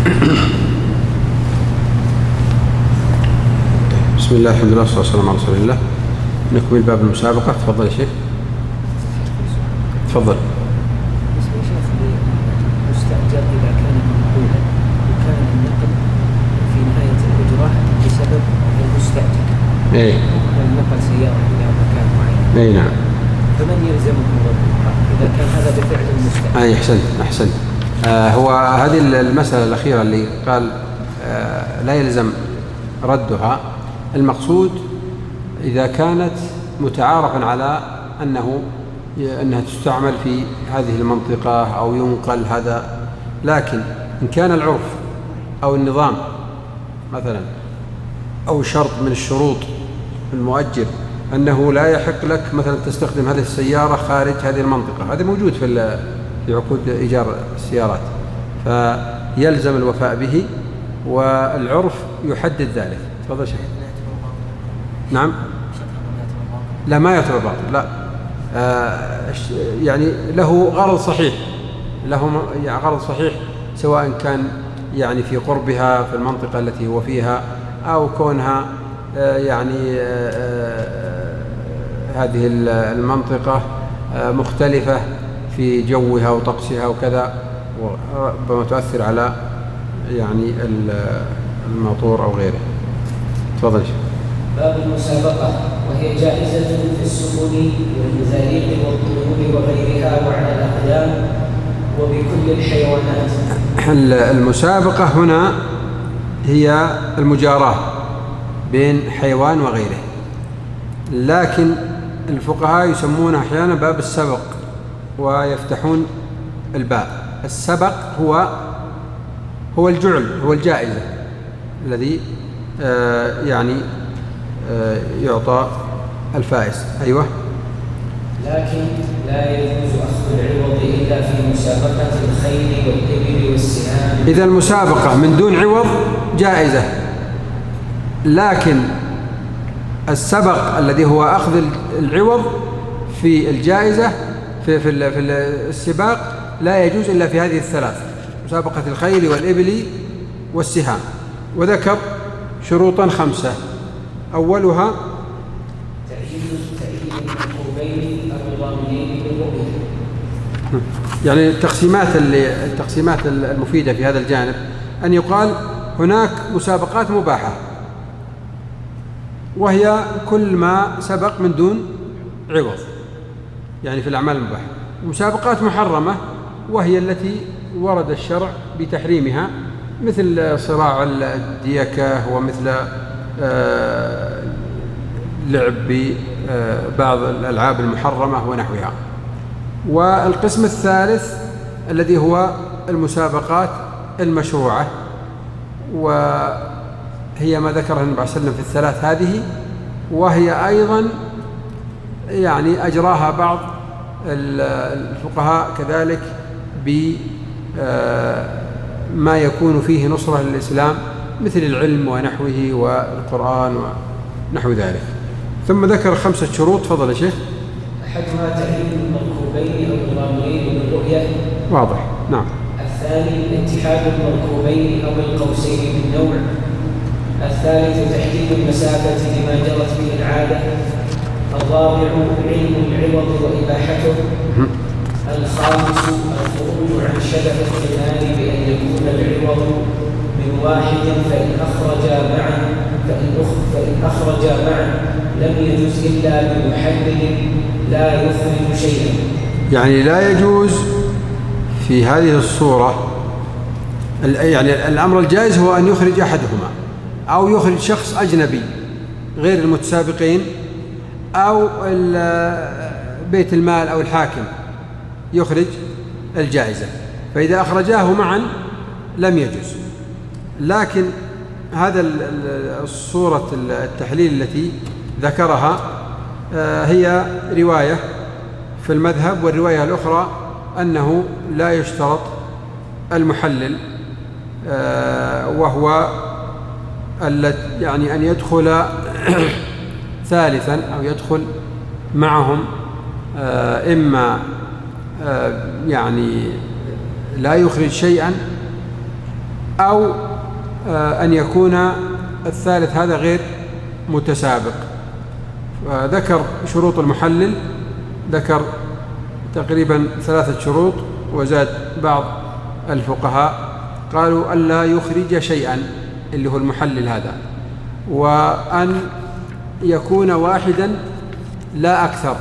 بسم الله الحمد لله والصلاة والسلام على رسول الله. نكمل باب المسابقة. تفضل يا شيخ. تفضل. اسم شيخ المستأجر إذا كان منقولا وكان النقل في نهاية الأجرة بسبب المستأجر. إيه. والنقل سيارة إلى مكان معين. إيه نعم. فمن يلزمه ردها إذا كان هذا بفعل المستأجر؟ أي أحسنت. هو هذه المسألة الأخيرة اللي قال لا يلزم ردها. المقصود إذا كانت متعارفا على أنها تستعمل في هذه المنطقة أو ينقل هذا، لكن إن كان العرف أو النظام مثلا أو شرط من الشروط المؤجر أنه لا يحق لك مثلا تستخدم هذه السيارة خارج هذه المنطقة، هذا موجود في عقود إيجار السيارات، فيلزم الوفاء به والعرف يحدد ذلك. تفضل شيخ. نعم. لا ما يعتبر باطل، لا. يعني له غرض صحيح، غرض صحيح، سواء كان يعني في قربها في المنطقة التي هو فيها أو كونها هذه المنطقة مختلفة في جوها وطقسها وكذا، وربما تؤثر على يعني الموتور أو غيره. تفضل شيخ. باب المسابقة، وهي جائزة في السفن والمزاريق والطيور وغيرها وعلى الأقدام وبكل الحيوانات. المسابقة هنا هي المجاراة بين حيوان وغيره، لكن الفقهاء يسمونه أحيانا باب السبق ويفتحون الباب. السبق هو الجعل، هو الجائزة الذي يعطى الفائز. أيوة. لكن لا يجوز أخذ العوض إلا في مسابقة الخيل والإبل والسهام. إذا المسابقة من دون عوض جائزة، لكن السبق الذي هو أخذ العوض في الجائزة في السباق لا يجوز إلا في هذه الثلاث: مسابقة الخيل والإبل والسهام. وذكر شروطا 5، أولها تأييد المركوبين الرضاميين بالرؤية. يعني التقسيمات المفيدة في هذا الجانب أن يقال هناك مسابقات مباحة وهي كل ما سبق من دون عوض، يعني في الأعمال المباحة. مسابقات محرمة وهي التي ورد الشرع بتحريمها، مثل صراع الديكة ومثل لعب ببعض الألعاب المحرمة ونحوها. والقسم الثالث الذي هو المسابقات المشروعة، وهي ما ذكرها النبي صلى الله عليه وسلم في الثلاث هذه، وهي أيضا يعني أجراها بعض الفقهاء كذلك بما يكون فيه نصرة للإسلام، مثل العلم ونحوه والقرآن ونحو ذلك. ثم ذكر 5 شروط. فضل يا شيخ. أحدها تأييد المركوبين الرضاميين بالرؤية. واضح. نعم. الثاني اتحاد المركوبين أو القوسين بالنوع. الثالث تحديد المسافة لما جرت به العادة. الرابع علم العوض وإباحته. الخامس الخروج عن شبه الاحتمال بأن يكون العوض من واحد، فإن أخرجا معا لم يجوز إلا بمحلل لا يخرج شيئا. يعني لا يجوز في هذه الصورة، يعني الأمر الجائز هو أن يخرج أحدهما أو يخرج شخص أجنبي غير المتسابقين أو بيت المال أو الحاكم يخرج الجائزة، فإذا أخرجاه معا لم يجوز. لكن هذا الصورة التحليل التي ذكرها هي رواية في المذهب، والرواية الأخرى أنه لا يشترط المحلل، وهو يعني أن يدخل ثالثا أو يدخل معهم، إما يعني لا يخرج شيئا أو أن يكون الثالث هذا غير متسابق. ذكر شروط المحلل، ذكر تقريبا 3 شروط، وزاد بعض الفقهاء قالوا ألا يخرج شيئا اللي هو المحلل هذا، وأن يكون واحدا لا أكثر،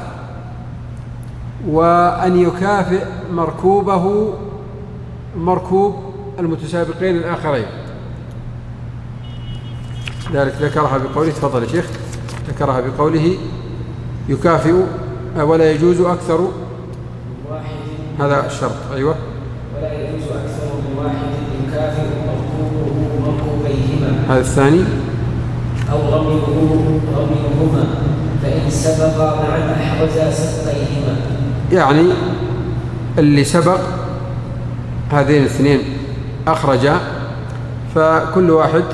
وأن يكافئ مركوبه مركوب المتسابقين الآخرين. ذلك ذكرها بقوله، تفضل يا شيخ، ذكرها بقوله يكافئ ولا يجوز أكثر واحد، هذا الشرط. أيوة، ولا يجوز أكثر من واحد يكافئ مركوبه مركوبيهما. هذا الثاني. أو رميهما فإن سبق معا أحرز سقيهما. يعني اللي سبق هذين الاثنين أخرجا، فكل واحد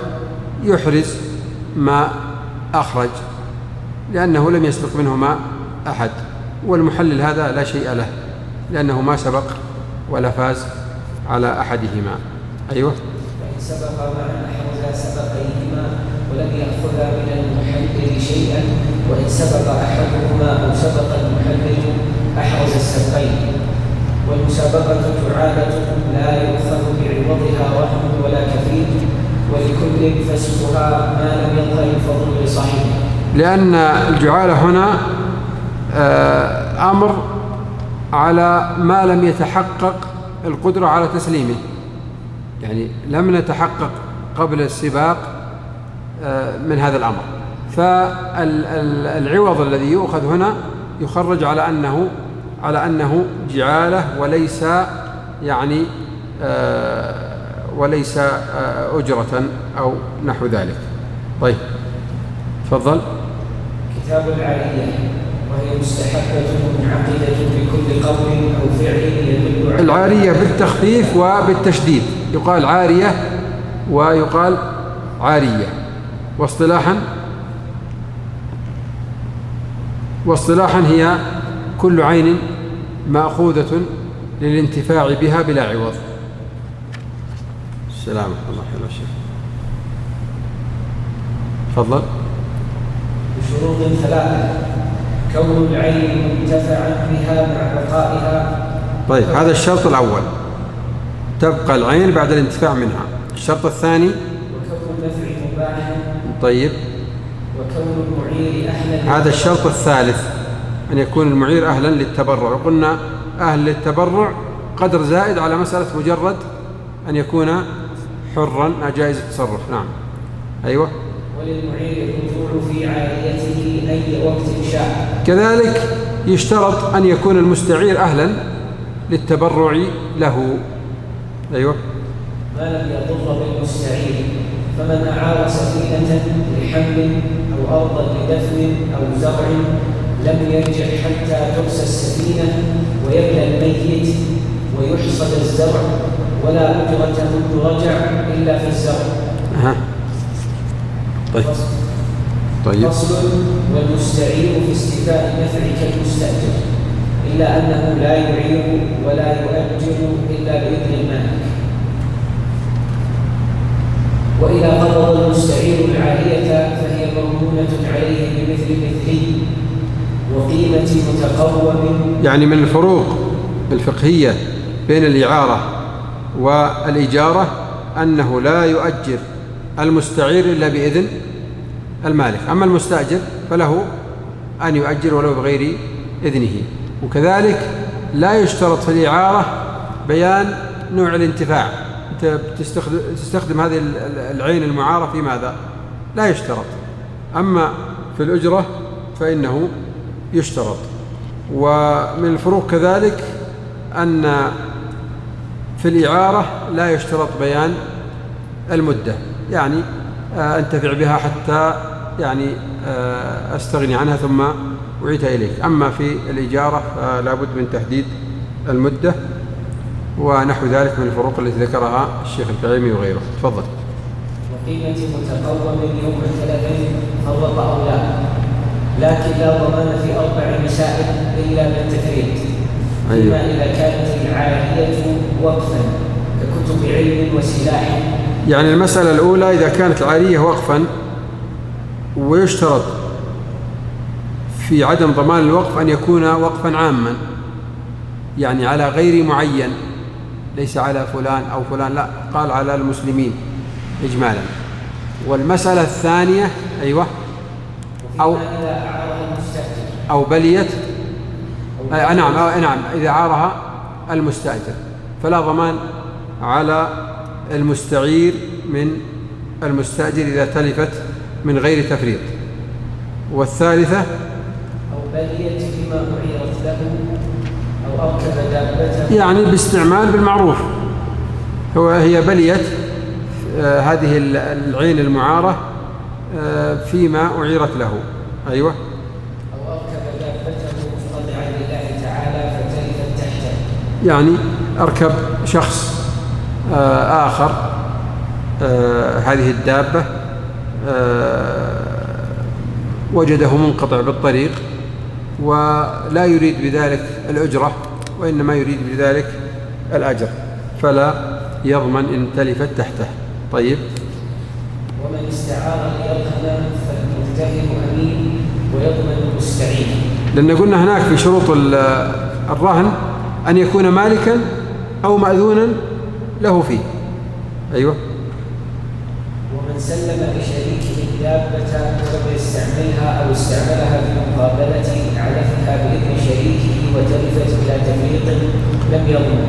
يحرز ما أخرج، لأنه لم يسبق منهما أحد، والمحلل هذا لا شيء له لأنه ما سبق ولا فاز على أحدهما. أيوة، فإن سبق معا أحرز سبقيهما ولم يأخذ من المحلل شيئا، وإن سبق أحدهما أو سبق المحلل أحرز السبقين. والمسابقة جعالة لا يؤخذ بعوضها رهن ولا كفيل، ولكل فسخها ما لم يظهر الفضل لصاحبه. لأن الجعالة هنا أمر على ما لم يتحقق القدرة على تسليمه، يعني لم نتحقق قبل السباق من هذا الأمر، فالعوض الذي يؤخذ هنا يخرج على أنه جعالة وليس يعني وليس أجرة أو نحو ذلك. طيب، تفضل. كتاب العارية، وهي مستحبة منعقدة بكل قول أو فعل يدل على العارية بالتخفيف وبالتشديد، يقال عارية ويقال عارية. واصطلاحا هي كل عين مأخوذة للانتفاع بها بلا عوض. السلام الله حلو الشيخ، تفضل. بشروط 3: كون العين منتفعا بها مع بقائها. طيب، هذا الشرط الأول، تبقى العين بعد الانتفاع منها. الشرط الثاني: وكون النفع مباحا. طيب، وكون المعير أهلا. هذا الشرط الثالث، أن يكون المعير أهلا للتبرع. وقلنا أهل للتبرع قدر زائد على مسألة مجرد أن يكون حرا جائز التصرف. نعم. أيوة. وللمعير الرجوع في عاريته أي وقت شاء. كذلك يشترط أن يكون المستعير أهلا للتبرع له. أيوة. ما لم يضر بالمستعير، فمن أعار سفينة لحمل أو أرضا لدفن أو زرع لم يرجع حتى ترسى السفينة ويبلى الميت ويحصد الزرع، ولا أجرة منذ رجع إلا في الزرع. طيب. فصل: والمستعير في استيفاء النفع كالمستأجر، إلا أنه لا يعير ولا يؤجر إلا بإذن المالك. وإذا قبض المستعير العارية فهي مرهونة عليه بمثل مثله وقيمة متقوم. يعني من الفروق الفقهية بين الإعارة والإجارة أنه لا يؤجر المستعير إلا بإذن المالك، أما المستأجر فله أن يؤجر ولو بغير إذنه. وكذلك لا يشترط في الإعارة بيان نوع الانتفاع. أنت تستخدم هذه العين المعارة في ماذا؟ لا يشترط. أما في الأجرة فإنه يشترط. ومن الفروق كذلك أن في الإعارة لا يشترط بيان المدة، يعني أنتفع بها حتى يعني أستغني عنها ثم أعيدها إليك. أما في الإجارة فلا بد من تحديد المدة ونحو ذلك من الفروق التي ذكرها الشيخ الكعيمي وغيره. تفضل. وقيمة متقوم يوم الثلاثين فرق أو لا، لكن لا ضمان في 4 مسائل إلا بالتفريط. أيوة. إما إذا كانت العارية وقفا ككتب علم وسلاح يعني المسألة الأولى إذا كانت العارية وقفا، ويشترط في عدم ضمان الوقف أن يكون وقفا عاما، يعني على غير معين، ليس على فلان أو فلان، لا، قال على المسلمين إجمالا. والمسألة الثانية أيوة أو بليت نعم إذا عارها المستأجر فلا ضمان على المستعير من المستأجر إذا تلفت من غير تفريط. والثالثة أو بليت بما أعيرت له أو أركب دابته، يعني باستعمال بالمعروف. هي بليت هذه العين المعارة فيما أعيرت له، أيوة، أو أركب دابته مخضعا لله تعالى فتلفت تحته، يعني أركب شخص آخر هذه الدابة وجده منقطع بالطريق ولا يريد بذلك الأجرة وإنما يريد بذلك الأجر، فلا يضمن إن تلفت تحته. طيب، ومن استعار ليرهن فالمرتهن أمين ويضمن المستعين، لأن قلنا هناك في شروط الرهن أن يكون مالكا أو مأذونا له فيه. أيوة. ومن سلم لشريكه الدابة ولم يستعملها أو استعملها في مقابلة علفها بإذن شريكه وتلفت بلا تفريط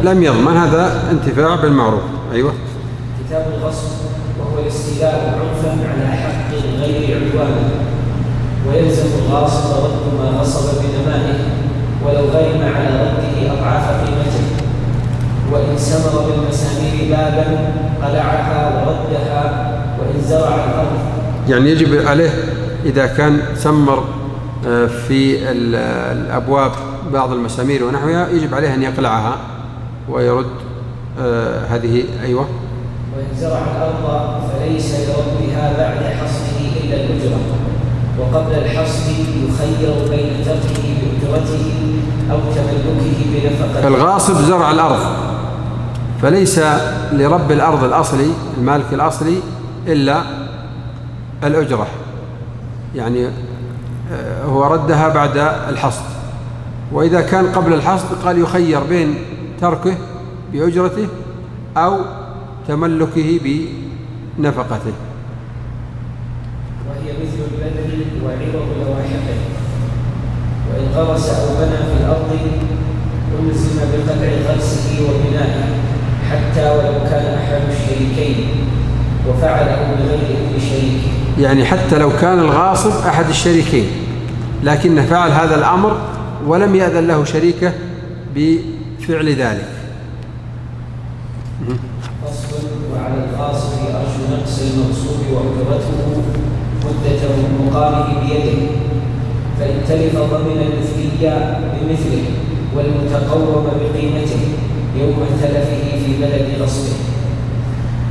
لم يضمن. هذا انتفاع بالمعروف. أيوة. كتاب الغصب، وهو الاستيلاء عنفا على حق غير عدوان، ويلزم الغاصب رد ما غصب بنمائه ولو غرم على رده أضعاف قيمته، وإن سمر بالمسامير بابا قلعها وردها، وإن زرع الأرض، يعني يجب عليه إذا كان سمر في الأبواب بعض المسامير ونحوها يجب عليه أن يقلعها ويرد هذه. أيوة. وإن زرع الأرض فليس لردها بعد حصده إلا الأجرة، وقبل الحصد يخير بين تركه بأجرته أو تملكه بنفقته. الغاصب زرع الأرض فليس لرب الأرض الأصلي المالك الأصلي إلا الأجرة، يعني هو ردها بعد الحصد. وإذا كان قبل الحصد قال يخير بين تركه بأجرته أو تملكه بنفقته. وهي مثل البذل وعوض لواحقه، وإن غرس أو بنى في الأرض ألزم بقطع غرسه وبنائه حتى ولو كان أحد الشريكين وفعله بغير إذن شريكه، يعني حتى لو كان الغاصب أحد الشريكين لكنه فعل هذا الأمر ولم يأذن له شريكه بفعل ذلك. فصل. وعلى الغاصب أرش نقص المغصوب وأجرته مدة مقامه بيده، فإن تلف ضمن المثلية بمثله والمتقوم بقيمته يوم تلفه في بلد غصبه،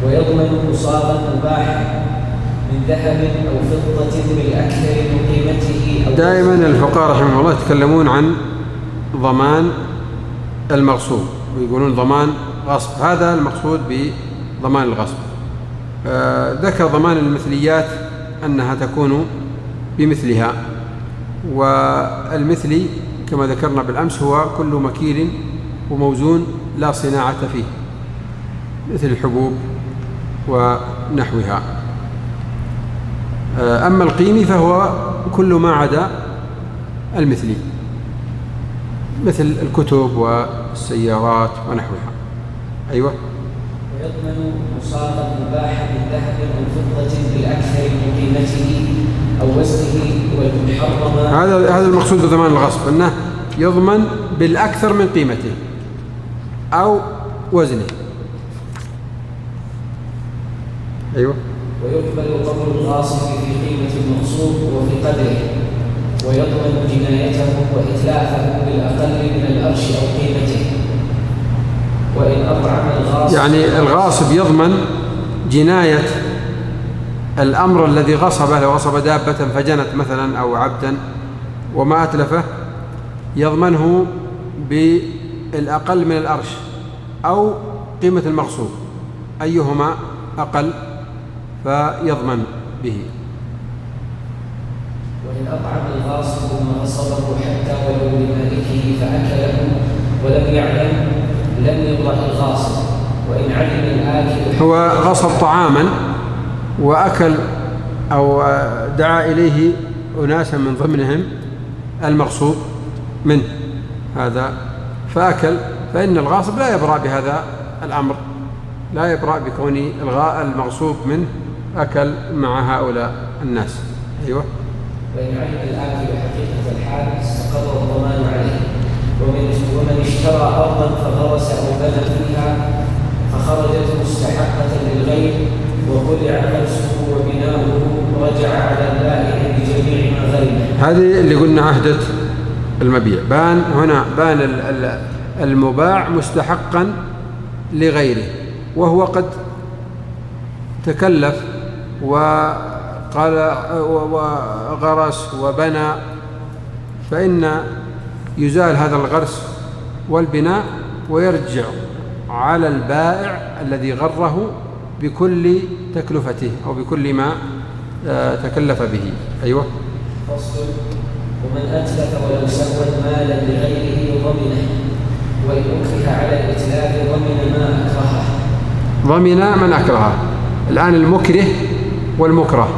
ويضمن مصابا مباحا من ذهب أو فضة بالأكثر من قيمته. دائما الفقهاء رحمه الله يتكلمون عن ضمان المغصوب ويقولون ضمان غصب، هذا المقصود بضمان الغصب. ذكر ضمان المثليات أنها تكون بمثلها، والمثلي كما ذكرنا بالأمس هو كل مكيل وموزون لا صناعة فيه مثل الحبوب ونحوها. أما القيمي فهو كل ما عدا المثلي مثل الكتب والسيارات ونحوها. أيوة. ويضمن مصابا مباحا من ذهب أو فضة بالأكثر من قيمته أو وزنه والمحرم. هذا المقصود بضمان الغصب، أنه يضمن بالأكثر من قيمته أو وزنه. أيوة. ويقبل قبل الغاصب في قيمة المغصوب وفي قدره، ويضمن جنايته وإتلافه بالأقل من الأرش أو قيمته. وإن أطعم الغاصب، يعني الغاصب يضمن جناية الأمر الذي غصبه، لو غصب دابة فجنت مثلا أو عبدا وما أتلفه يضمنه بالأقل من الأرش أو قيمة المغصوب، أيهما أقل فيضمن به. وإن أطعم الغاصب ما غصبه حتى ولو لمالكه فأكله ولم يعلم لم يبرأ الغاصب، وإن علم الآكل هو غصب طعاما وأكل أو دعا إليه أناسا من ضمنهم المغصوب منه هذا فأكل، فإن الغاصب لا يبرأ بهذا الأمر، لا يبرأ بكون المغصوب منه أكل مع هؤلاء الناس. أيوة. وإن علم الآكل حقيقة الحال استقر الضمان عليه. ومن اشترى أرضا فغرس أو بنى فيها فخرجت مستحقة للغير وبلع غرسه وبناؤه رجع على البائع بجميع ما غيره. هذه اللي قلنا عهدة المبيع. هنا بان المباع مستحقا لغيره، وهو قد تكلف وقال وغرس وبنى، فإن يزال هذا الغرس والبناء ويرجع على البائع الذي غره بكل تكلفته أو بكل ما تكلف به. أيوة. فصل. ومن أتلف ولو سوى مالا لغيره ضمنه، وإن أكره على الإتلاف ضمن ما أكرهه. ضمن من أكرهه. الآن المكره والمكره،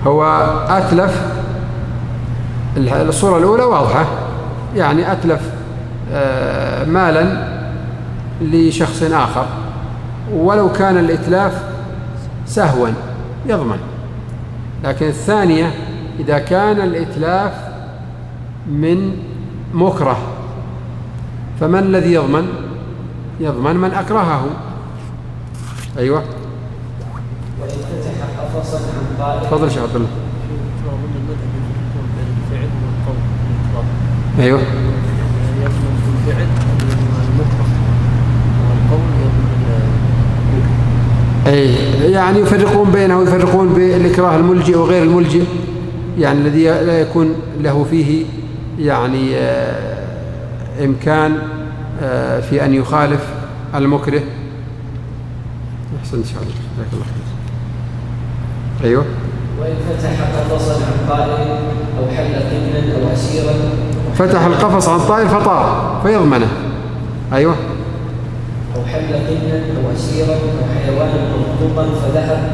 هو أتلف. الصورة الأولى واضحة، يعني أتلف مالا لشخص آخر، ولو كان الإتلاف سهوا يضمن. لكن الثانية إذا كان الإتلاف من مكره، فمن الذي يضمن؟ يضمن من أكرهه. أيوة. وإن فتح قفصا عن قائل. تفضل شيخ عبد الله. أيوة. يضمن الفعل المكره والقول يضمن. أي يعني يفرقون بينه ويفرقون بالإكراه الملجئ وغير الملجئ، يعني الذي لا يكون له فيه يعني إمكان في أن يخالف المكره. أحسنت شاء الله، جزاك الله خير. أيوة. وإن فتح قفصا عن طائر أو حل قنا أو أسيرا. فتح القفص عن طائر فطار فيضمنه. أيوة. أو حل قنا أو أسيرا أو حيوانا مضبوطا فذهب،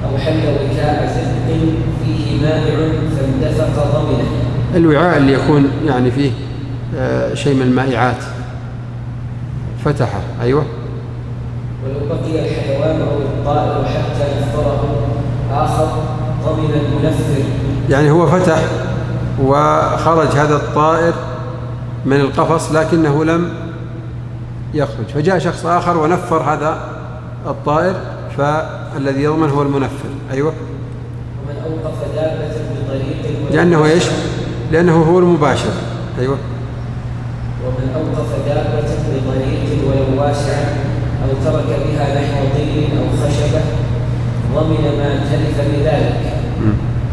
أو حل وكاء زرق فيه مائع فاندفق ضمنه. الوعاء اللي يكون يعني فيه شيء من المائعات فتحه. أيوة. ولو بقي الحيوان أو الطائر حتى نفره آخر ضمن المنفر. يعني هو فتح وخرج هذا الطائر من القفص لكنه لم يخرج، فجاء شخص آخر ونفر هذا الطائر، فالذي يضمن هو المنفر. أيوة. ومن أوقف دابة بطريق. لأنه إيش؟ لأنه هو المباشر. أيوة. ومن أوقف دابة بطريق ولو واسعا أو ترك بها نحو طين أو خشبة ضمن ما تلف بذلك.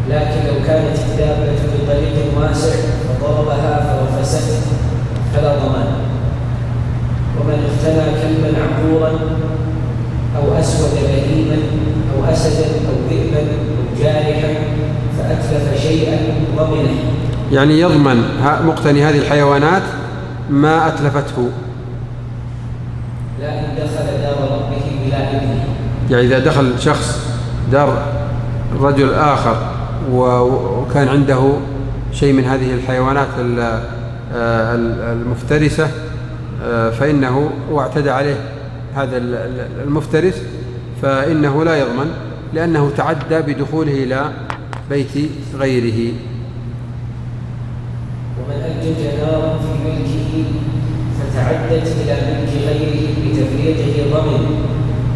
لكن لو كانت الدابة بطريق واسع فضربها فرفست فلا ضمان. ومن اختنى كلبا عقورا أو أسود بهيما أو أسدا أو ذئبا أو جارحا فأتلف شيئا ضمنه. يعني يضمن مقتني هذه الحيوانات ما أتلفته. لا إن دخل دار ربه بلا إذنه. يعني إذا دخل شخص دار رجل آخر وكان عنده شيء من هذه الحيوانات المفترسة، فإنه واعتدى عليه هذا المفترس، فإنه لا يضمن لأنه تعدى بدخوله إلى بيت غيره. ومن أنجج نارا في ملكه فتعدت إلى ملك غيره بتفريطه ضمن،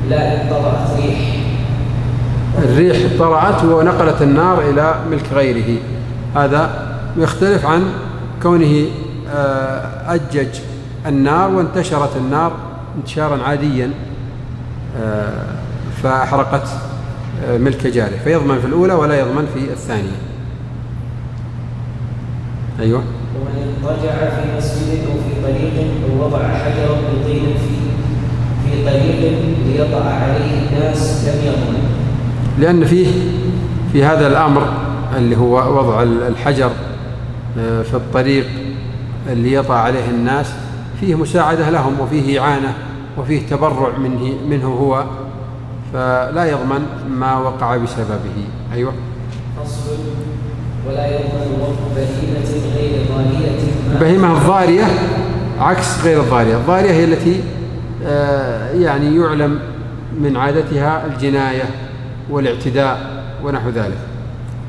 لا إن طلعت ريح. الريح طلعت ونقلت النار إلى ملك غيره، هذا يختلف عن كونه أجج النار وانتشرت النار انتشارا عاديا فأحرقت ملك جاره، فيضمن في الأولى ولا يضمن في الثانية. أيوة. ومن اضطجع في مسجد أو في طريق أو وضع حجرا بطين في طريق ليطأ عليه الناس لم يضمن. لأن في هذا الأمر اللي هو وضع الحجر في الطريق اللي يطأ عليه الناس فيه مساعدة لهم وفيه إعانة وفيه تبرع منه هو، فلا يضمن ما وقع بسببه. أيوة. فصل: ولا يضمن وقف بهيمة غير ضارية. البهيمة الضارية عكس غير الضارية. الضارية هي التي يعني يعلم من عادتها الجناية والاعتداء ونحو ذلك،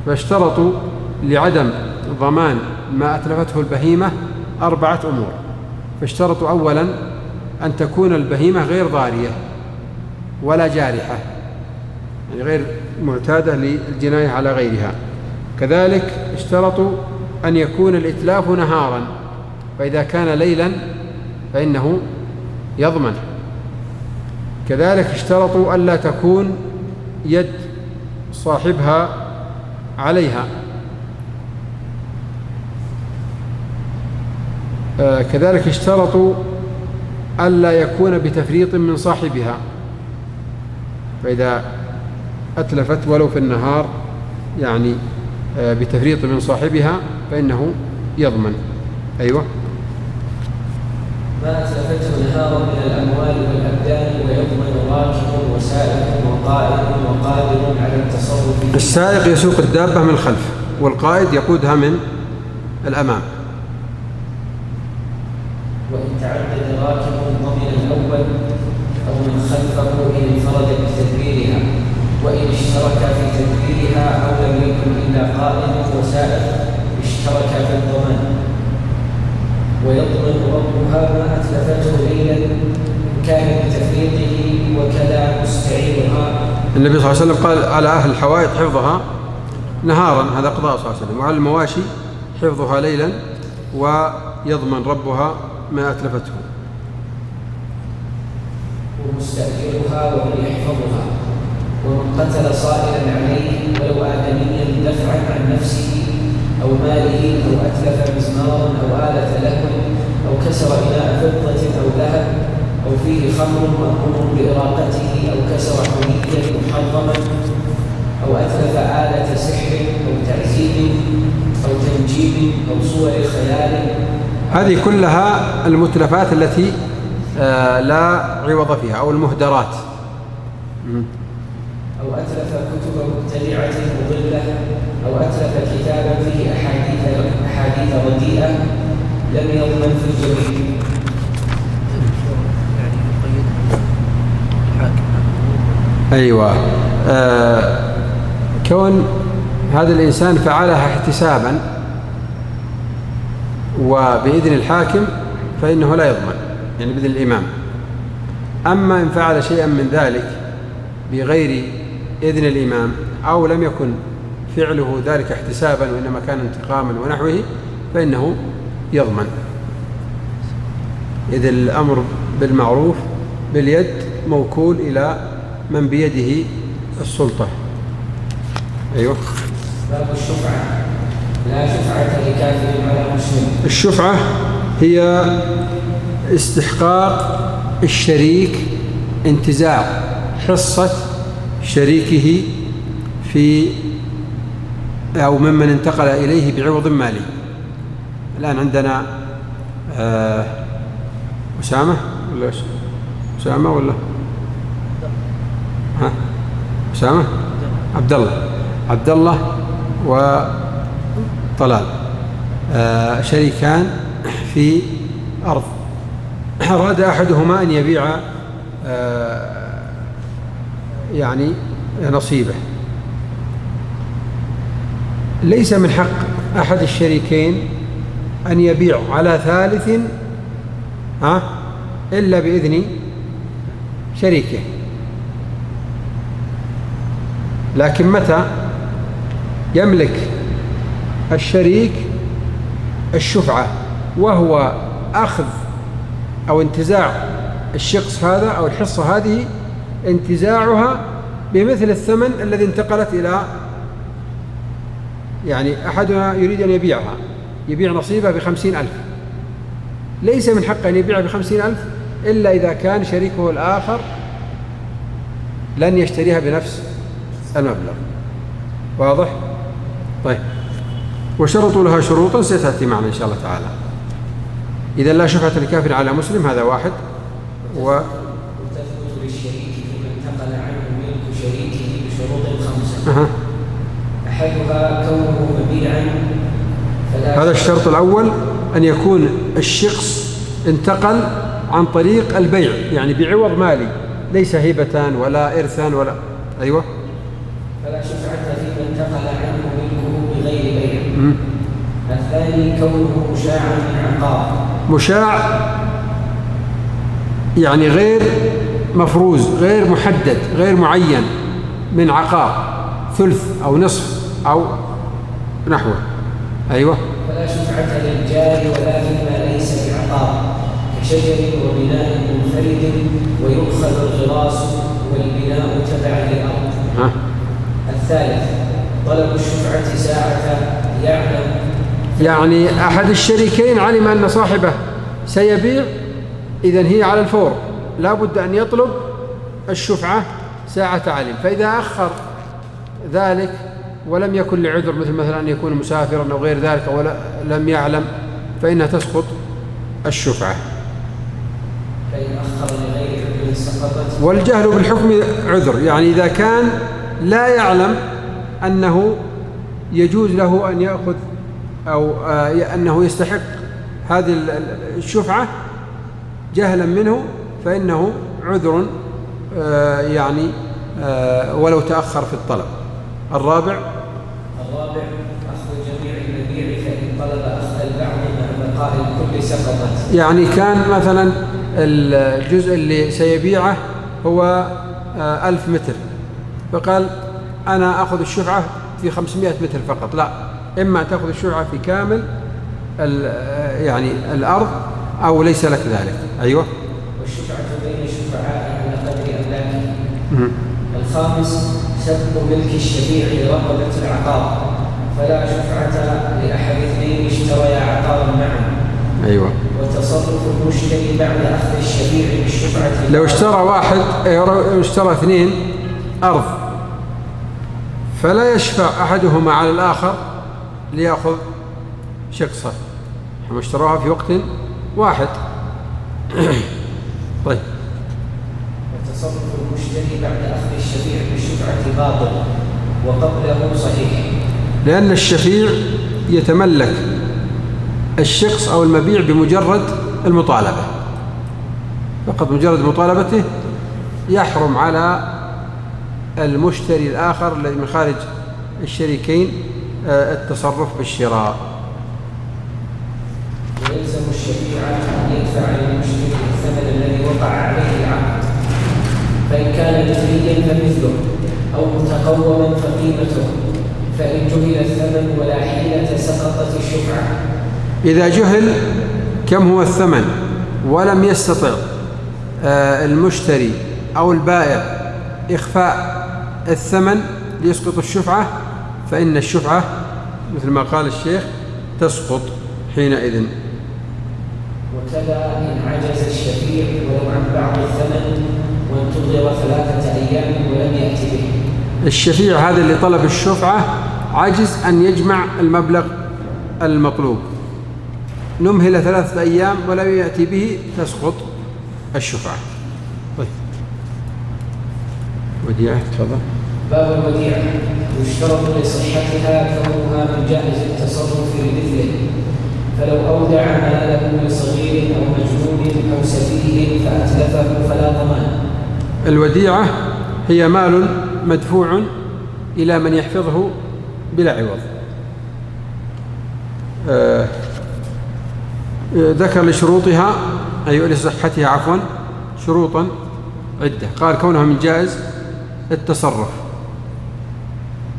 فاشترطوا لعدم ضمان ما أتلفته البهيمة 4 أمور. فاشترطوا أولا أن تكون البهيمة غير ضارية ولا جارحة، يعني غير معتادة للجناية على غيرها. كذلك اشترطوا أن يكون الإتلاف نهارا، فإذا كان ليلا فإنه يضمن. كذلك اشترطوا ألا تكون يد صاحبها عليها. كذلك اشترطوا ألا يكون بتفريط من صاحبها، فإذا أتلفت ولو في النهار يعني بتفريط من صاحبها فإنه يضمن. أيوة. ما أتلفته نهارا من الأموال والأبدان ويضمن راكب وسائق وقائد وقادر على التصرف. السائق يسوق الدابة من الخلف، والقائد يقودها من الأمام. وإن تعدد راكب ضمن الأول أو من خلفه إن انفرد بتدبيرها، وإن اشترك في تدبيرها أو لم يكن إلا قائد وسائق اشترك في الضمان. ويضمن ربها ما أتلفته ليلا إن كان بتفريطه، وكذا مستعيرها. النبي صلى الله عليه وسلم قال على أهل الحوائط حفظها نهارا، هذا قضاء صلى الله عليه وسلم، وعلى المواشي حفظها ليلا ويضمن ربها ما أتلفته. ومستأجرها ومن يحفظها. ومن قتل صائلا عليه ولو آدميا دفعا عن نفسه أو ماله، أو أتلف مزمارا أو آلة لهو، أو كسر إناء فضة أو ذهب، أو فيه خمر مأمور بإراقته، أو كسر حليا محرما، أو أتلف آلة سحر أو تعزيز أو تنجيب أو صور خيال. هذه كلها المتلفات التي لا عوض فيها، أو المهدرات. أو أتلف كتب مبتدعة مضلة، أو أتلف كتابا فيه أحاديث رديئة لم يضمن في الجميع. يعني يقيد الحاكم. أيوة. كون هذا الإنسان فعلها احتسابا وبإذن الحاكم فإنه لا يضمن، يعني بإذن الإمام. أما إن فعل شيئا من ذلك بغير إذن الإمام، أو لم يكن فعله ذلك احتسابا وإنما كان انتقاما ونحوه، فإنه يضمن. إذ الأمر بالمعروف باليد موكول إلى من بيده السلطة. أيوة. باب الشفعة. لا شفعة لكافر على مسلم. الشفعة هي استحقاق الشريك انتزاع حصة شريكه في أو ممن انتقل إليه بعوض مالي. الآن عندنا أسامة ولا أسامة ولا أسامة عبد الله وطلال، شريكان في أرض. أراد أحدهما أن يبيع يعني نصيبه. ليس من حق أحد الشريكين أن يبيع على ثالث إلا بإذن شريكه. لكن متى يملك الشريك الشفعة وهو أخذ أو انتزاع الشخص هذا أو الحصة هذه، انتزاعها بمثل الثمن الذي انتقلت إلى، يعني أحدنا يريد أن يبيعها، يبيع نصيبه ب50,000، ليس من حق أن يبيع ب50,000 إلا إذا كان شريكه الآخر لن يشتريها بنفس المبلغ. واضح؟ طيب، وشرطوا لها شروطا ستأتي معنا إن شاء الله تعالى. إذا لا شفعة لكافر على مسلم، هذا واحد. وتثبت للشريك فيما انتقل عنه ملك شريكه بشروط 5. أحدها كونه مبيعا، هذا الشرط الأول، أن يكون الشخص انتقل عن طريق البيع، يعني بعوض مالي، ليس هبة ولا إرثا ولا. أيوة. فلا شفعة فيما انتقل عنه ملكه بغير بيع. الثاني كونه مشاعا من عقار. مشاع يعني غير مفروز، غير محدد، غير معين، من عقار، ثلث أو نصف أو نحوه. أيوة. فلا شفعة للجار ولا فيما ليس بعقار، كشجر وبناء منفرد ويؤخذ الغراس والبناء تبعا للأرض. الثالث طلب الشفعة ساعة يعلم، يعني أحد الشريكين علم أن صاحبه سيبيع، إذن هي على الفور، لا بد أن يطلب الشفعة ساعة علم. فإذا أخر ذلك ولم يكن لعذر، مثلا أن يكون مسافرا أو غير ذلك، أو لم يعلم، فإنها تسقط الشفعة. فإن أخر لغير عذر سقطت. والجهل بالحكم عذر، يعني إذا كان لا يعلم أنه يجوز له أن يأخذ أو أنه يستحق هذه الشفعة جهلا منه، فإنه عذر يعني ولو تأخر في الطلب. الرابع أخذ جميع المبيع، فإن طلب أخذ البعض مع بقاء الكل سقطت. يعني كان مثلا الجزء اللي سيبيعه هو 1000 متر، فقال أنا أخذ الشفعة في 500 متر فقط. لا، إما تأخذ الشفعة في كامل يعني الأرض أو ليس لك ذلك. أيوة. والشفعة بين الشفعاء على قدر أملاكه. الخامس سبق ملك الشفيع لرقبة العقار، فلا شفعة لأحد اثنين اشتريا عقارا معا. أيوة. وتصرف المشتري بعد أخذ الشفيع بالشفعة، لو اشترى واحد، اشترى اثنين أرض، فلا يشفع أحدهما على الآخر ليأخذ شقصه، هم اشتروها في وقت واحد. طيب. وتصرف المشتري بعد أخذ الشفيع بالشفعة باطل وقبله صحيح، لأن الشفيع يتملك الشخص أو المبيع بمجرد المطالبة فقط. مجرد مطالبته يحرم على المشتري الآخر الذي من خارج الشريكين التصرف بالشراء. ويلزم الشفيع أن يدفع للمشتري الثمن الذي وقع عليه العقد، فإن كان مثليا فمثله، أو متقوما فقيمته، فإن جهل الثمن ولا حيلة سقطت الشفعة. إذا جهل كم هو الثمن ولم يستطع المشتري أو البائع إخفاء الثمن ليسقط الشفعة، فإن الشفعة مثل ما قال الشيخ تسقط حينئذ. وكذا إن عجز الشفيع ولو عن بعض الثمن وانتظر 3 أيام ولم يأتي به. الشفيع هذا اللي طلب الشفعة عجز أن يجمع المبلغ المطلوب، نمهل 3 أيام ولم يأتي به، تسقط الشفعة. طيب. وديعة، تفضل. باب الوديعة. يشترط لصحتها كونها من جائز التصرف لمثله، فلو أودع ماله لصغير أو مجنون أو سفيه فأتلفه فلا ضمان. الوديعة هي مال مدفوع إلى من يحفظه بلا عوض. ذكر لشروطها، أي لصحتها عفوا، شروطا عدة. قال كونها من جائز التصرف.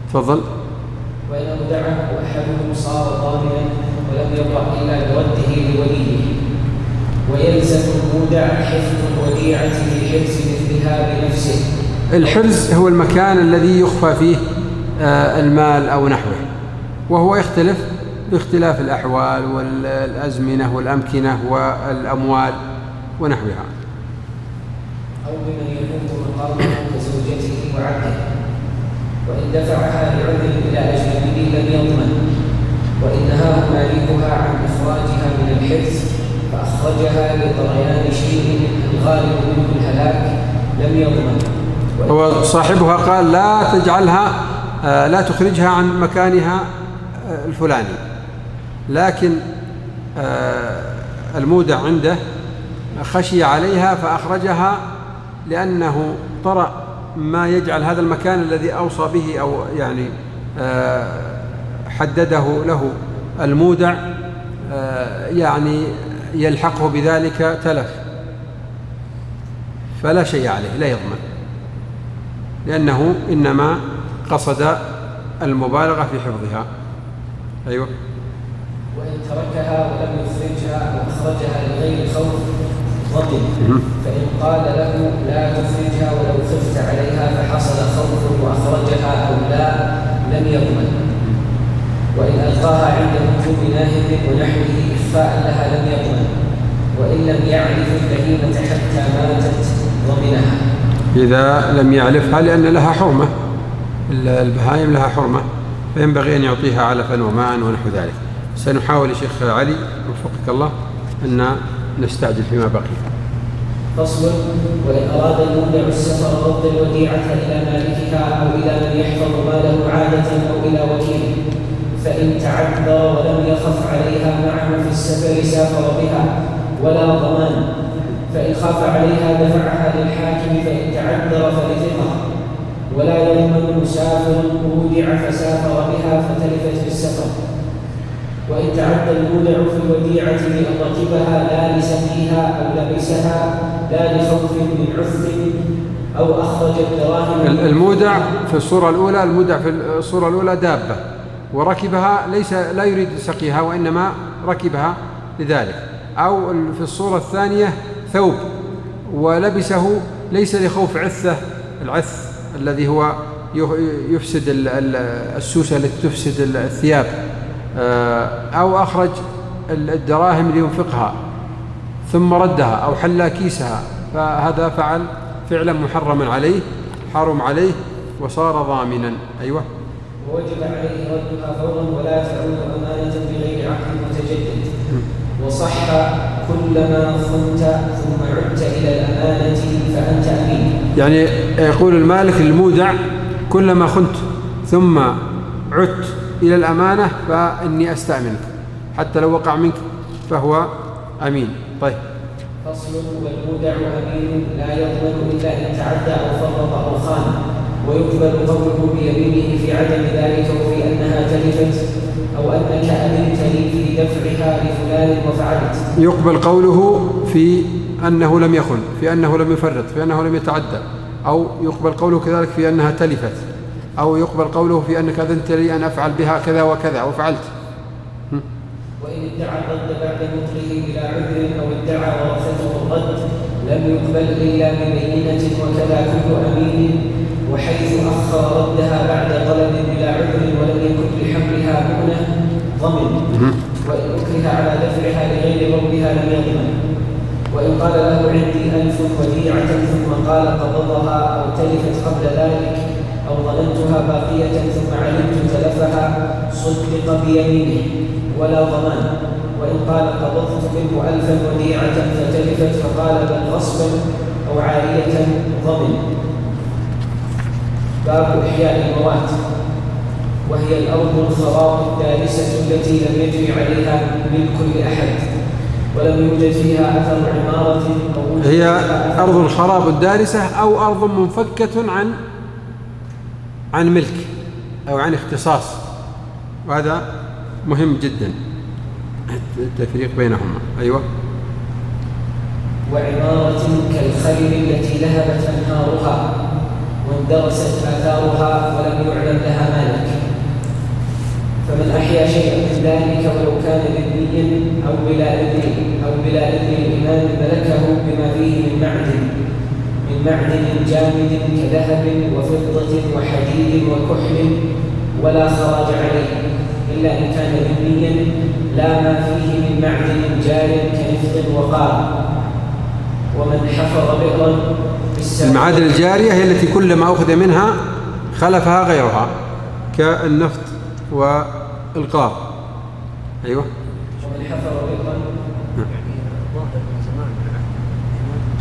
تفضل. وإن أودعه أحدهم صار ضامنا ولم يبرأ إلا برده لوليه، ويلزم المودع حفظ الوديعة في حرز مثلها بنفسه. الحرز هو المكان الذي يخفى فيه المال أو نحوه، وهو يختلف باختلاف الأحوال والأزمنة والأمكنة والأموال ونحوها. أو بمن يقوم مقامه كزوجته وعبده. وإن دفعها لعذر إلى أجنبي لم يضمن. وإن نهاه مالكها عن إخراجها من الحرز فأخرجها لطريان شيء الغالب منه الهلاك لم يضمن. هو صاحبها قال لا تجعلها لا تخرجها عن مكانها الفلاني، لكن المودع عنده خشي عليها فأخرجها لأنه طرأ ما يجعل هذا المكان الذي أوصى به أو يعني حدده له المودع يعني يلحقه بذلك تلف، فلا شيء عليه، لا يضمن، لأنه إنما قصد المبالغة في حفظها. أيوة. وإن تركها ولم يخرجها أو أخرجها لغير خوف ضمن. فإن قال له لا تخرجها ولو خفت عليها فحصل خوف وأخرجها أو لا لم يضمن. وإن ألقاها عند وجوب ناهب ونحوه إخفاء لها لم يضمن. وإن لم يعرف البهيمة حتى ماتت ضمنها إذا لم يعلفها، لأن لها حرمة، البهائم لها حرمة، فينبغي أن يعطيها علفا وماء ونحو ذلك. سنحاول يا شيخ علي وفقك الله أن نستعجل فيما بقي. فصل. وإن أراد المودع السفر رد الوديعة إلى مالكها أو إلى من يحفظ ماله عادة أو إلى وكيل، فإن تعذر ولم يخف عليها معه في السفر سافر بها ولا ضمان. فإن خاف عليها دفعها للحاكم، فإن تعذر فلثقة. ولا يضمن مسافر مودع فسافر بها فتلفت في السفر. وإن تعدى المودع في الوديعة بأن ركبها لا لسقيها أو لبسها لا لخوف من عف أو أخرج الدراهم. المودع في الصورة الأولى، المودع في الصورة الأولى دابة وركبها لا يريد سقيها وإنما ركبها لذلك. أو في الصورة الثانية ثوب ولبسه ليس لخوف عثة، العث الذي هو يفسد السوسة التي تفسد الثياب، أو أخرج الدراهم لينفقها ثم ردها أو حل كيسها، فهذا فعل فعلا محرما عليه، حرم عليه وصار ضامنا. أيوة. ووجب عليه ردها فورا ولا تعود أمانة بغير عقد متجدد. وصح كلما خنت ثم عدت إلى الأمانة فأنت أمين. يعني يقول المالك المودع كلما خنت ثم عدت إلى الأمانة فإني أستأمنك، حتى لو وقع منك فهو أمين. طيب. فصل. والمودع أمين لا يضمن إلا إن تعدى أو فرط أو خان، ويقبل قوله بيمينه في عدم ذلك وفي أنها تلفت أو أنك أمنت لي في دفعها لفلان وفعلت. يقبل قوله في أنه لم يخن، في أنه لم يفرط، في أنه لم يتعدى، أو يقبل قوله كذلك في أنها تلفت، أو يقبل قوله في أنك أذنت لي أن أفعل بها كذا وكذا أو فعلت. وإن ادعى الرد بعد نطقه بلا عذر أو ادعى ورثته الرد لم يقبل إلا ببينة، وكذا كل أمين. وحيث أخر ردها بعد طلب بلا عذر ولم يكن لحملها مؤنة ضمن. وإن أكره على دفعها لغير ربها لم يضمن. وإن قال له عندي 1000 وديعة ثم قال قبضها أو تلفت قبل ذلك أو ظننتها باقية ثم علمت تلفها صدق بيمينه ولا ضمان. وإن قال قبضت منه 1000 وديعة فتلفت فقال بل غصبا أو عارية ضمن. باب إحياء الموات، وهي الأرض الخراب الدارسة التي لم يجري عليها ملك لأحد ولم يوجد فيها أثر عمارة. هي أرض الخراب الدارسة أو أرض منفكة عن ملك أو عن اختصاص، وهذا مهم جدا التفريق بينهما. أيوة. وعمارة كالخيل التي لهبت أنهارها واندرست آثارها ولم يعلم لها مالك. فمن أحيا شيئا من ذلك ولو كان ذميا أو بلا إذن الإمام ملكه بما فيه من معدن جامد كذهب وفضة وحديد وكحل ولا خراج عليه إلا إن كان ذميا لا ما فيه من معدن جار كنفط وقار. ومن حفر بئرا المعادن الجارية هي التي كلما أخذ منها خلفها غيرها كالنفط والقار. أيوة. ومن حفر بئرا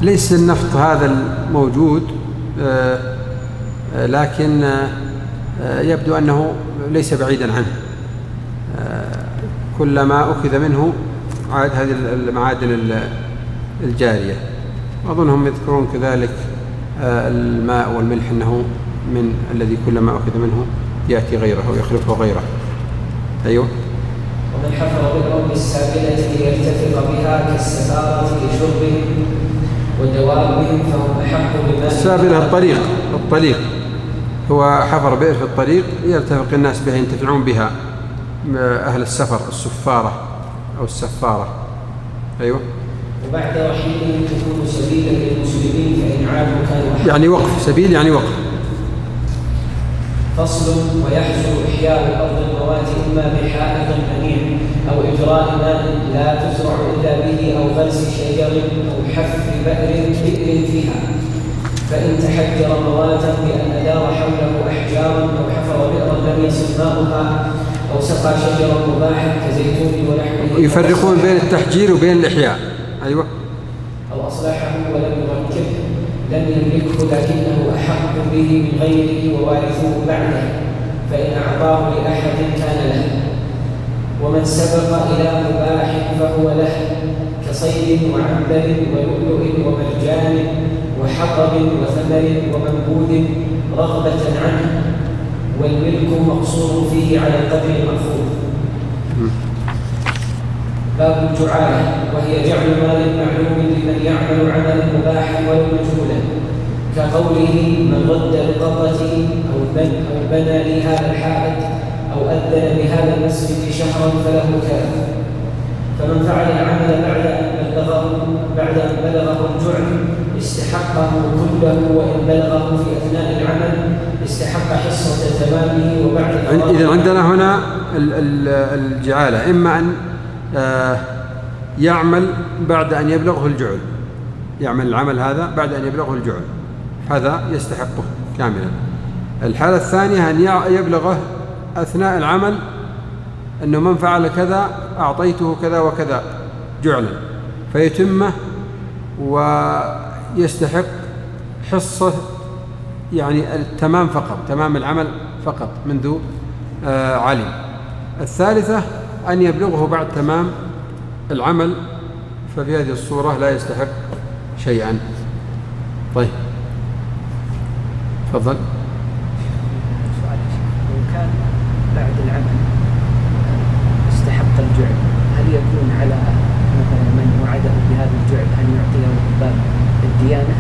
ليس النفط هذا الموجود، لكن يبدو أنه ليس بعيدا عنه. كلما أخذ منه عاد هذه المعادن الجارية. أظنهم يذكرون كذلك الماء والملح أنه من الذي كلما أخذ منه يأتي غيره ويخلفه غيره. أيوه. ومن حفر بئرا بالسابلة ليرتفق بها كالسفارة لشربهم ودوابهم فهم أحق بماء. السابلة الطريق هو حفر بئر في الطريق يرتفق الناس بها ينتفعون بها، أهل السفر، السفارة أو السفارة. أيوه. وبعد رحيلهم تكون سبيلا للمسلمين فإن عادوا كانوا يعني وقف، سبيل يعني وقف. فصل. ويحصل إحياء الأرض الموات إما بحائط منيع أو إجراء ماء لا تزرع إلا به أو غرس شجر أو حفر بئر فيها، فإن تحجر مواتا بأن أدار حوله أحجارا أو حفر بئرا لم يصل ماؤها أو سقى شجرا مباحا كزيتون ونحوه. يفرقون بين التحجير وبين الإحياء. أيوة. أو أصلحه ولم يركبه لم يملكه لكنه أحق به من غيره ووارثوه بعده، فإن أعطاه لأحد كان له. ومن سبق إلى مباح فهو له كصيد وعنبر ولؤلؤ ومرجان وحطب وثمر ومنبوذ رغبة عنه، والملك مقصور فيه على القدر المأخوذ. باب الجعالة، وهي جعل مال معلوم لمن يعمل عملا مباحا ولو مجهولا، كقوله من رد بقبضته أو بنى لي هذا الحائط أو أذن بهذا المسجد شهرا فله كذا. فمن فعل العمل بعد أن بلغه الجعل استحقه كله، وإن بلغه في أثناء العمل استحق حصة تمامه وبعد. إذن عندنا هنا الجعالة، إما أن يعمل بعد أن يبلغه الجعل، يعمل العمل هذا بعد أن يبلغه الجعل، هذا يستحقه كاملا. الحالة الثانية أن يبلغه أثناء العمل أنه من فعل كذا أعطيته كذا وكذا جعلا، فيتمه ويستحق حصة يعني التمام فقط، تمام العمل فقط منذ علم. الثالثة أن يبلغه بعد تمام العمل، ففي هذه الصورة لا يستحق شيئا. طيب تفضل. سؤال لو كان بعد العمل استحق الجعل، هل يكون على مثلا من وعده بهذا الجعل أن يعطيه من باب الديانة،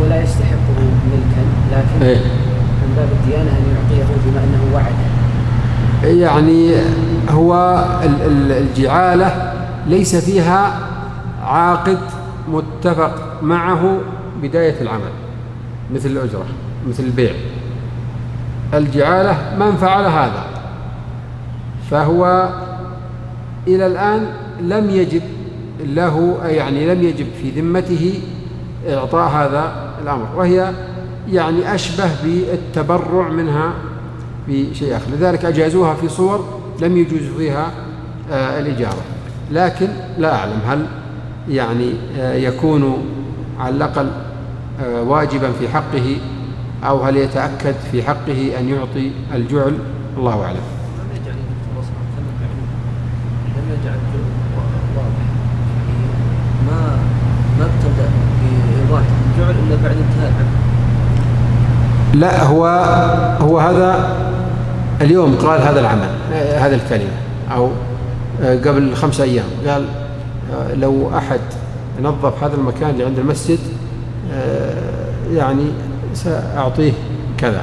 ولا يستحقه ملكا لكن من باب الديانة أن يعطيه بما أنه وعده؟ يعني هو الجعالة ليس فيها عاقد متفق معه بداية العمل مثل الأجرة مثل البيع. الجعالة من فعل هذا فهو إلى الآن لم يجب له، يعني لم يجب في ذمته إعطاء هذا الأمر، وهي يعني أشبه بالتبرع منها بشيء آخر. لذلك أجازوها في صور لم يجوز فيها الإجارة. لكن لا أعلم هل يعني يكون على الأقل واجبا في حقه، أو هل يتأكد في حقه أن يعطي الجعل، الله أعلم. لم يجعل واضح، ما ابتدأ بإيضاح الجعل إلا بعد انتهاء العمل. لا، هو هذا اليوم قال هذا العمل، هذه الكلمة، أو قبل 5 أيام قال لو أحد نظف هذا المكان اللي عند المسجد يعني سأعطيه كذا.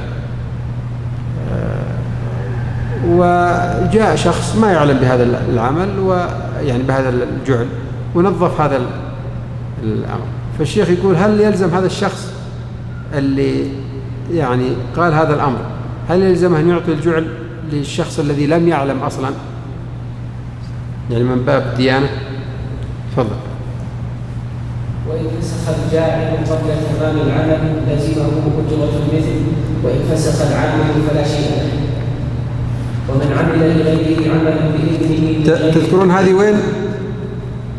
وجاء شخص ما يعلم بهذا العمل ويعني بهذا الجعل ونظف هذا الأمر، فالشيخ يقول هل يلزم هذا الشخص اللي يعني قال هذا الأمر، هل يلزمه أن يعطي الجعل للشخص الذي لم يعلم أصلا، يعني من باب ديانة؟ تفضل. فسخ الجاعل قبل تمام العمل لزمه أجرة المثل، وإن فسخ العامل فلا شيء له. ومن عمل لغيره عملا بإذنه. تذكرون هذه وين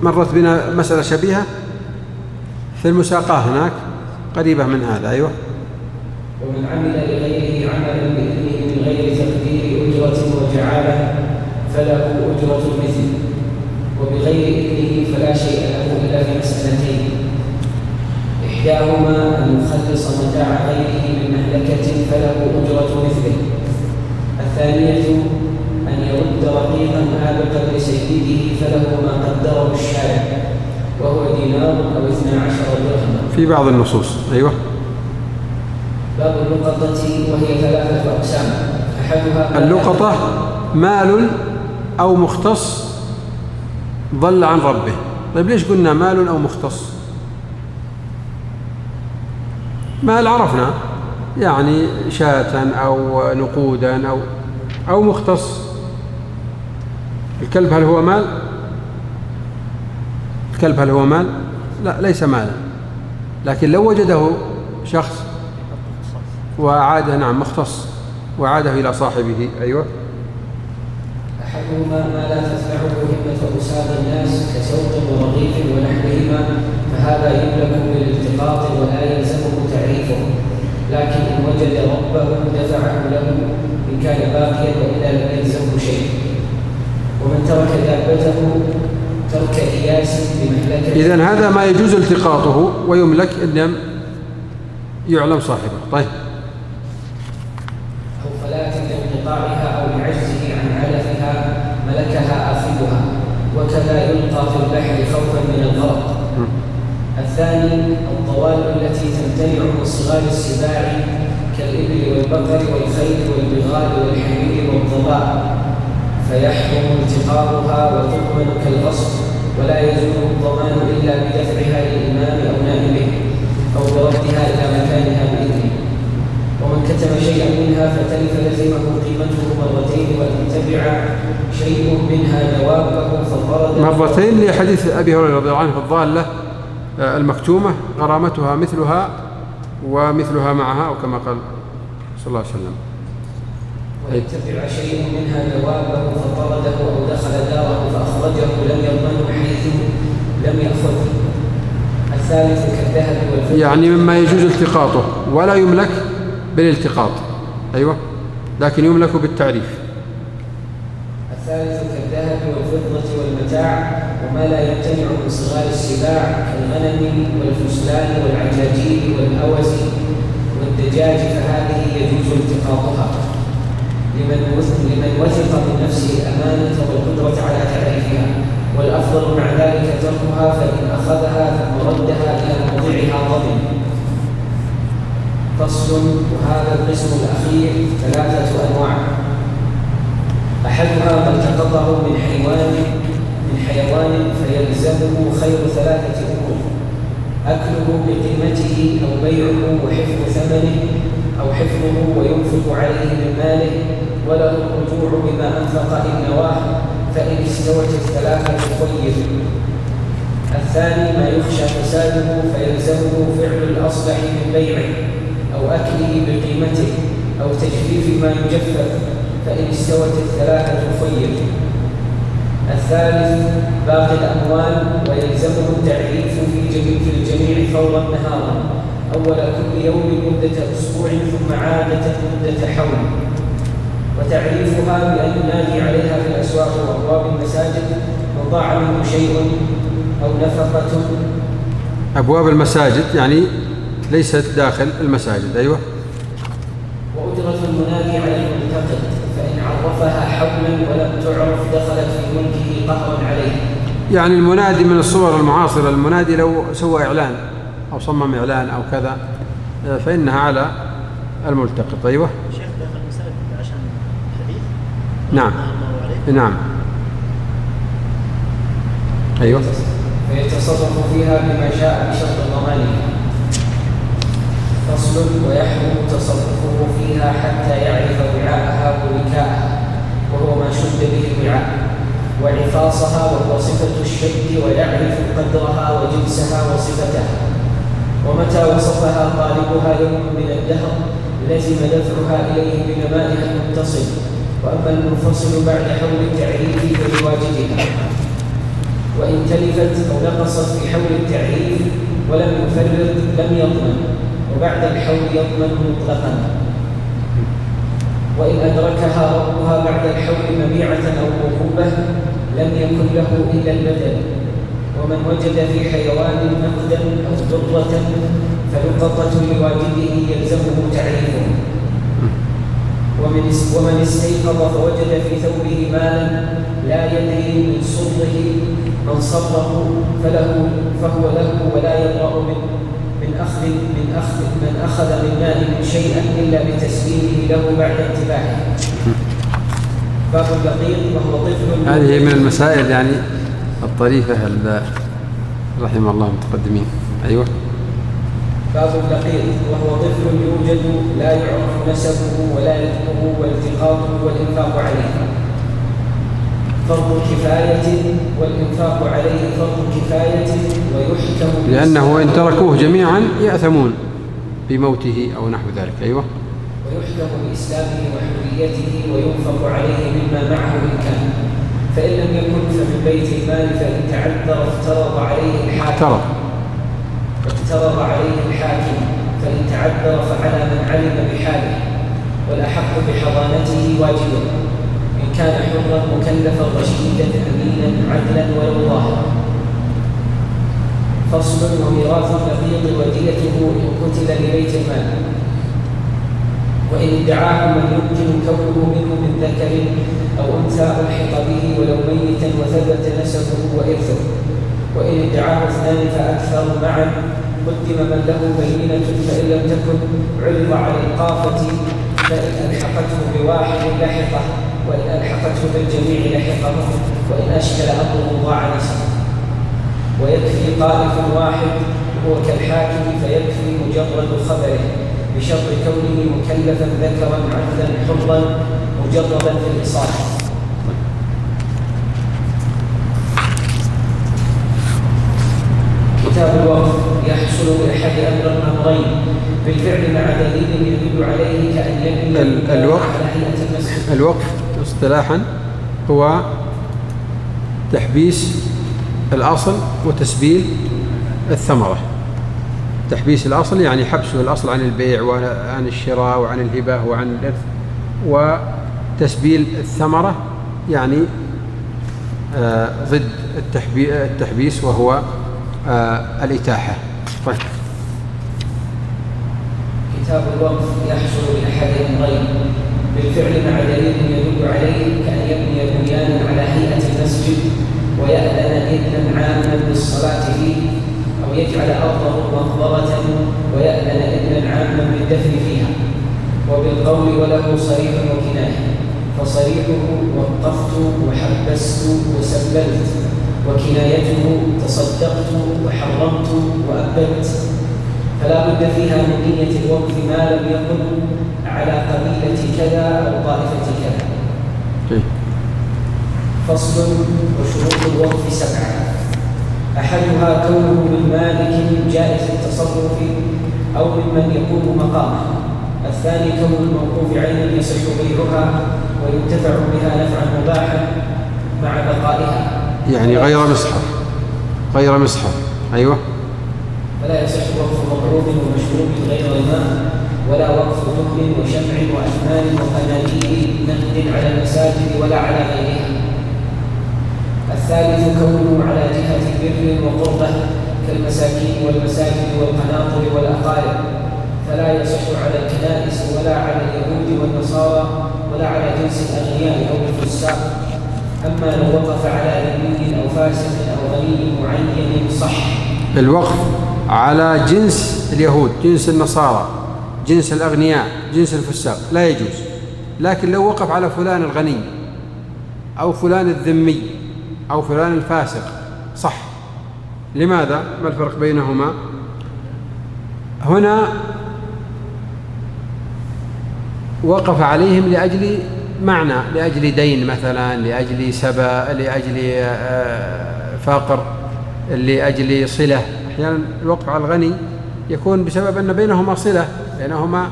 مرت بنا مسألة شبيهة في المساقاة هناك قريبة من هذا. أيوة. ومن عمل لغيره عملا بإذنه من غير تقدير أجرة وجعالة فله أجرة المثل، وبغير إذنه فلا شيء له إلا في مسألتين: إحداهما أن يخلص متاع غيره من مهلكة فله أجرة مثله، الثانية أن يرد رقيقا آبقا لسيده فله ما قدره الشارع، وهو دينار أو 12 درهما في بعض النصوص. أيوة. باب اللقطة، وهي 3 أقسام. أحدها اللقطة مال أو مختص ضل عن ربه. طيب ليش قلنا مال أو مختص؟ مال عرفنا يعني شاة أو نقودا أو مختص. الكلب هل هو مال؟ الكلب هل هو مال؟ لا، ليس مالا، لكن لو وجده شخص وعاده، نعم مختص، وعاده إلى صاحبه. أيوة. أحدهما ما لا تتبعه همة أساد الناس كسوق ورغيف ونحوهما، فهذا يملك بالالتقاط ولا يلزمه تعريفه، لكن إن وجد ربه دفعه له إن كان باقيا، وإلا لم يلزمه شيء. ومن ترك دابته ترك إياس بمهلكة. إذن هذا ما يجوز التقاطه ويملك إن لم يعلم صاحبه. طيب. أو فلاة لانقطاعها أو لعجزه عن علفها ملكها آخذها، وكذا يلقى في البحر خوفا من الغرق. الثاني الطوال التي تمتنع من صغار السباع كالإبل والبقر والخيل والبغال والحمير والضباع، فيحرم التقاطها وتؤمن كالغصب، ولا يزول الضمان إلا بدفعها للإمام أو نائبه أو بردها إلى مكانها بإذنه. ومن كتم شيئا منها فتلف لزمه قيمته مرتين، وإن تبع شيء منها دوابه فطرد مرتين، لحديث أبي هريرة رضي الله عنه في الضالة المكتومة غرامتها مثلها ومثلها معها، أو كما قال صلى الله عليه وسلم. وإن تبع شيء منها دوابه فطرده أو دخل داره فأخرجه لم يضمنه حيث لم يأخذه. الثالث كالذهب والفضة، يعني مما يجوز التقاطه ولا يملك بالالتقاط. أيوة، لكن يملك بالتعريف. الثالث كالذهب والفضة والمتاع وما لا يمتنع من صغار السباع كالغنم والفسلان والعجاجيل والأوز والدجاج، فهذه يجوز التقاطها لمن وثق من نفسه الأمانة والقدرة على تعريفها، والأفضل مع ذلك تركها، فإن أخذها ثم ردها إلى موضعها ضمن. فصل. وهذا القسم الأخير 3 أنواع: أحدها ما التقطه من حيوان فيلزمه خير 3 أمور: أكله بقيمته، أو بيعه وحفظ ثمنه، أو حفظه وينفق عليه من ماله، وله الرجوع بما أنفق إن نواه، فإن استوت 3 خير. الثاني ما يخشى فساده فيلزمه فعل الأصلح من بيعه أو أكله بقيمته أو تجفيف ما يجفف، فإن استوت 3 خير. الثالث باقي الأموال ويلزمه التعريف في الجميع فورا نهارا أول كل يوم مدة أسبوع، ثم عادة مدة حول، وتعريفها بأن ينادي عليها في الأسواق وأبواب المساجد من ضاع منه شيء أو نفقة. أبواب المساجد يعني ليست داخل المساجد. أيوة. وأجرة المنادي على المنتقد، فإن عرفها حولا ولم تعرف دخلت في ملكه قهرا عليه. يعني المنادي من الصور المعاصرة، المنادي لو سوى إعلان أو صمم إعلان أو كذا فإنها على الملتقط. أيوة. شيخ داخل المساجد عشان الحديث. نعم. نعم. أيوة. فيتصرف فيها بما شاء بشرط ضمانها. فصل. ويحرم تصرفه فيها حتى يعرف وعاءها ووكاءها، وهو ما شد به الوعاء، وعفاصها وهو صفة الشد، ويعرف قدرها وجنسها وصفتها، ومتى وصفها طالبها يوم من الدهر لزم دفعها إليه بنمائها المتصل. وأما المنفصل بعد حول التعريف فبواجبها، وإن تلفت أو نقصت في حول التعريف ولم يفرد لم يضمن، وبعد الحول يضمن مطلقا. وإن أدركها ربها بعد الحول مبيعة أو موهوبة لم يكن له إلا البدل. ومن وجد في حيوان نقدا أو ضرة فلقطة لواجبه يلزمه تعريفه. ومن استيقظ فوجد في ثوبه مالا لا يدري من صره من صره فهو له ولا يبرأ من أخذ من مال شيئا إلا بتسليمه له بعد انتباهه. باب اللقيط وهو طفل. هذه من المسائل يعني الطريفة رحمه الله المتقدمين. أيوة. باب اللقيط وهو طفل يوجد لا يعرف نسبه ولا يذكره والتقاطه والإنفاق عليه فرض كفاية، والإنفاق عليه فرض كفاية ويحكم لأنه إن تركوه جميعا يأثمون بموته أو نحو ذلك. أيوة. ويحكم بإسلامه وحريته وينفق عليه مما معه إن كان، فإن لم يكن فمن بيت المال، فإن تعذر افترض عليه الحاكم، فإن تعذر فعلى من علم بحاله، والأحق بحضانته واجبا إن كان حرا مكلفا رشيدا أمينا عدلا ولو ظاهرا. فصل. وميراث اللقيط وديته إن قتل لبيت المال، وإن ادعاه من يمكن كونه منه من ذكر أو أنثى ألحق به ولو ميتا وثبت نسبه وإرثه. وإن ادعاه اثنان فأكثر معا قدم من له بينة، فإن لم تكن عرض على القافة، فإن ألحقته بواحد لحقه، وإن ألحقته بالجميع لحقه، وإن أشكل أمره ضاع نسبه. ويكفي طائف واحد هو كالحاكم، فيكفي مجرد خبره بشرط كونه مكلفا ذكرا عدلا حرا مجردا في الإصابة. كتاب الوقف يحصل بأحد أمرين بالفعل مع دليل يدل عليه كأن يبني الوقف اصطلاحا هو تحبيس الأصل وتسبيل الثمرة. تحبيس الأصل يعني حبسه الأصل عن البيع وعن الشراء وعن الهبة وعن الإرث، وتسبيل الثمرة يعني ضد التحبيس وهو الإتاحة. طيب. كتاب الوقف يحصل بأحد أمرين بالفعل مع دليل يدل عليه كأن يبني بنيانا على هيئة المسجد ويأذن إذنا عاما بالصلاة فيه، أو يجعل أرضه مقبرة ويأذن إذنا عاما بالدفن فيها. وبالقول وله صريح وكناية، فصريحه وقفت وحبست وسبلت، وكنايته تصدقت وحرمت وأبدت. فلا بد فيها من نية الوقف ما لم يكن على قبيلة كذا أو طائفة كذا. فصل. وشروط الوقف 7. أحدها كونه من مالك جائز التصرف أو ممن يقوم مقامه. الثاني كون الموقوف عين يصح بيعها وينتفع بها نفعا مباحا مع بقائها، يعني غير مصحف. أيوة. فلا يصح وقف مضروب ومشروب غير الماء، ولا وقف دهن وشمع وأثمان وقناديل نقد على المساجد ولا على غيرها. الثالث كونه على جهة بر وقربة كالمساكين والمساجد والقناطر والأقارب، فلا يصح على الكنائس ولا على اليهود والنصارى ولا على جنس الأغنياء أو الفساق. أما لو وقف على ذمي أو فاسق أو غني معين صح. الوقف على جنس اليهود، جنس النصارى، جنس الأغنياء، جنس الفساق لا يجوز. لكن لو وقف على فلان الغني أو فلان الذمي أو فلان الفاسق صح. لماذا؟ ما الفرق بينهما؟ هنا وقف عليهم لأجل معنى، لأجل دين مثلا، لأجل سبا، لأجل فقر، لأجل صلة. أحيانا الوقف على الغني يكون بسبب أن بينهما صلة، بينهما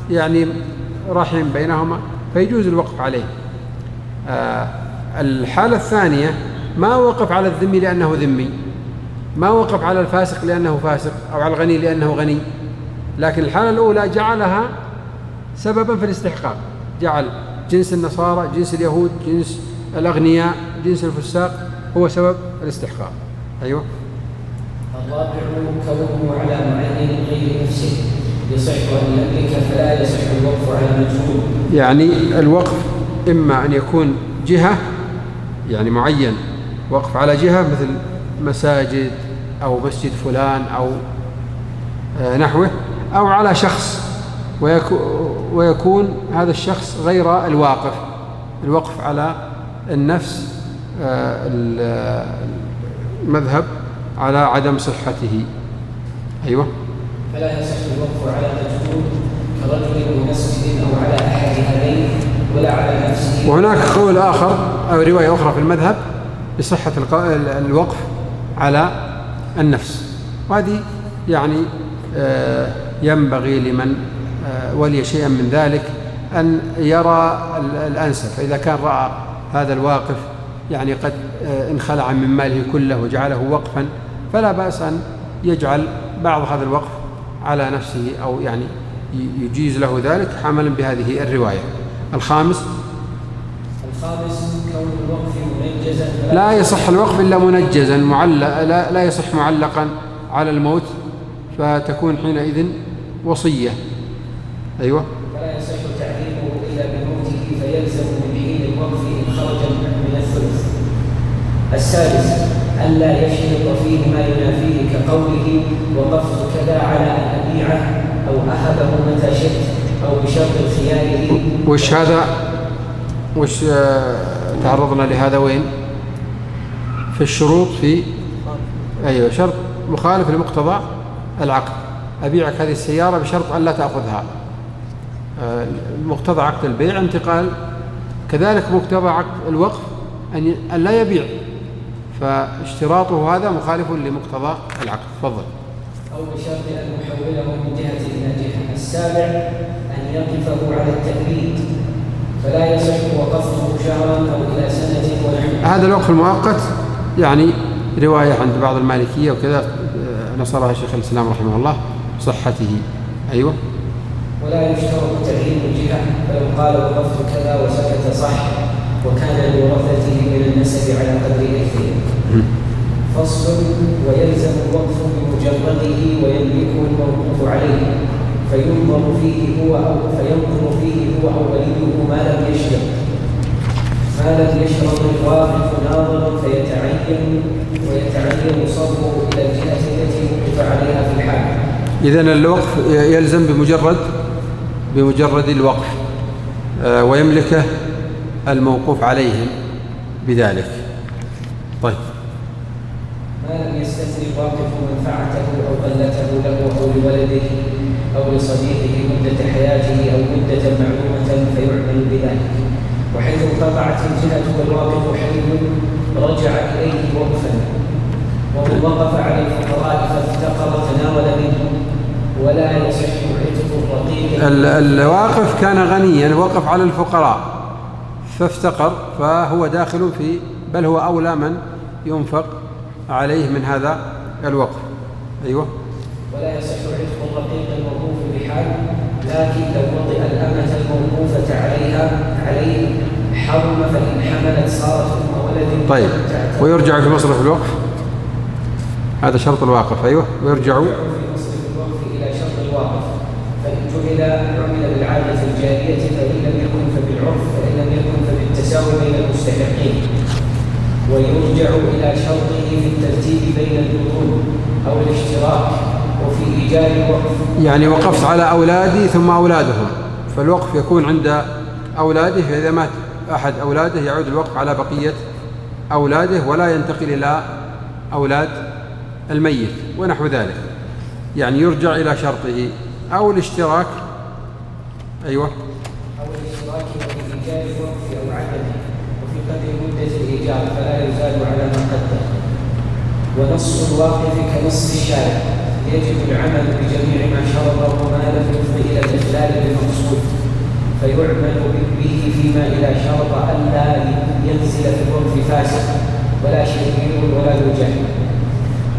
يعني رحم بينهما، فيجوز الوقف عليه. الحالة الثانية ما وقف على الذمي لأنه ذمي، ما وقف على الفاسق لأنه فاسق، أو على الغني لأنه غني، لكن الحالة الأولى جعلها سببا في الاستحقاق، جعل جنس النصارى، جنس اليهود، جنس الأغنياء، جنس الفساق هو سبب الاستحقاق. أيوة. الرابع كونه على معين غير نفسه يصح أن يملك فلا يصح الوقف على مجهول. يعني الوقف إما أن يكون جهة، يعني معين وقف على جهة مثل مساجد أو مسجد فلان أو نحوه، أو على شخص ويكون هذا الشخص غير الواقف، الوقف على النفس المذهب على عدم صحته. أيوة. فلا يصح الوقف على مجهول كرجل ومسجد أو على أحد هذين ولا على نفسه. وهناك قول آخر أو رواية أخرى في المذهب بصحة الوقف على النفس، وهذه يعني ينبغي لمن ولي شيئا من ذلك أن يرى الأنسب. فإذا كان رأى هذا الواقف يعني قد انخلع من ماله كله وجعله وقفا، فلا بأس أن يجعل بعض هذا الوقف على نفسه، أو يعني يجيز له ذلك حملا بهذه الرواية. الخامس كون الوقف منجزا، لا يصح الوقف إلا منجزا، لا يصح معلقا على الموت، فتكون حينئذ وصية. أيوة. فلا يصح تعليمه إلا بموته فيلزم من حين الوقف إن خرج من الثلث. السادس ألا يشرط فيه ما ينافيه كقوله وقفت كذا على أن أبيعه أو أهبه متى شئت أو بشرط خياره. وش هذا؟ وش تعرضنا لهذا وين؟ في الشروط في أيوة، شرط مخالف لمقتضى العقد. أبيعك هذه السيارة بشرط أن لا تأخذها، مقتضى عقد البيع انتقال، كذلك مقتضى عقد الوقف أن لا يبيع، فاشتراطه هذا مخالف لمقتضى العقد. تفضل. أو بشرط أن يحوله من جهة إلى جهة. السابع أن يقفه على التأبيد، فلا يصح وقفه شهرا أو إلى سنة ونحو. هذا الوقف المؤقت يعني رواية عند بعض المالكية وكذا نصرها شيخ الإسلام رحمه الله صحته. أيوة. ولا يشترط تعيين الجهة، فلو قال وقفت كذا وسكت صح، وكان لورثته من النسب على قدر إثره. فصل. ويلزم الوقف بمجرده ويملكه الموقوف عليه، فينظر فيه هو أو وليه ما لم يشرط الواقف ناظرا ويتعين صرفه إلى الجهة التي وقف عليها في الحال. إذن الوقف يلزم بمجرد الوقف، ويملكه الموقوف عليهم بذلك. طيب. ما لم يستثني الواقف منفعته أو غلته له أو لولده أو لصديقه مدة حياته أو مدة معلومة فيعمل بذلك. وحيث انقطعت الجهة والواقف حي رجع إليه وقفا. ومن وقف على الفقراء فافتقر تناول منه، ولا يصح عتق الرقيق. الواقف كان غنيا وقف على الفقراء فافتقر، فهو داخل في، بل هو أولى من ينفق عليه من هذا الوقف. أيوة. ولا يصح عتق الرقيق الموقوف بحال، لكن لو وطئ الأمة الموقوفة عليه حرم، فإن حملت صارت أم ولد. طيب. ويرجع في مصرف الوقف، هذا شرط الواقف. أيوة. ويرجع في مصرف الوقف إلى شرط الواقف، فإن عمل بالعادة الجارية، فإن لم يكن فبالعرف، فإن لم يكن فبالتساوي بين المستحقين. ويرجع إلى شرطه في الترتيب بين البطون أو الاشتراك وفي إيجاد الوقف. يعني وقفت على أولادي ثم أولادهم، فالوقف يكون عند أولاده، فإذا مات أحد أولاده يعود الوقف على بقية أولاده ولا ينتقل إلى أولاد الميت ونحو ذلك. يعني يرجع إلى شرطه أو الاشتراك. أيوة. أو الاشتراك وفي إيجاد الوقف أو عدمه، وفي قدر مدة الإيجار فلا يزال على ما قدر. ونص الواقف كنص الشارع، يجب العمل بجميع ما شرطه ما لم يفضي إلى الإخلال بالمقصود، فيعمل به فيما إذا شرط ألا ينزل في الوقف فاسق ولا شهير ولا ذو جهل.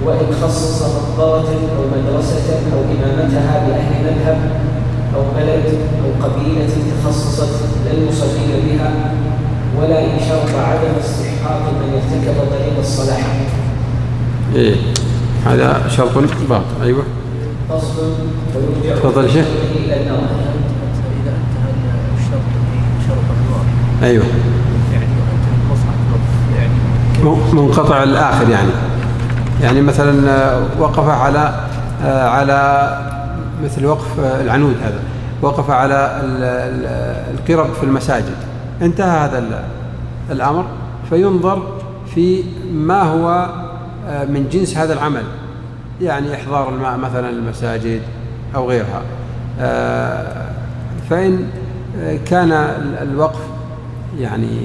وإن خصص مقبرة أو مدرسة أو إمامتها بأهل مذهب أو بلد أو قبيلة تخصصت لن يصلي بها، ولا إن شرط عدم استحقاق من ارتكب طريق الصلاح. إيه هذا شرط باطل. أيوة. فصل ويرجع تفضل شيخ. إلى النار. إذا انتهى الشرط في شرط الوقف. أيوة. يعني انتهى المصحف الوقف يعني منقطع الآخر يعني مثلا وقف على مثل وقف العنود، هذا وقف على القرب في المساجد، انتهى هذا الأمر، فينظر في ما هو من جنس هذا العمل، يعني إحضار الماء مثلا المساجد أو غيرها. فإن كان الوقف يعني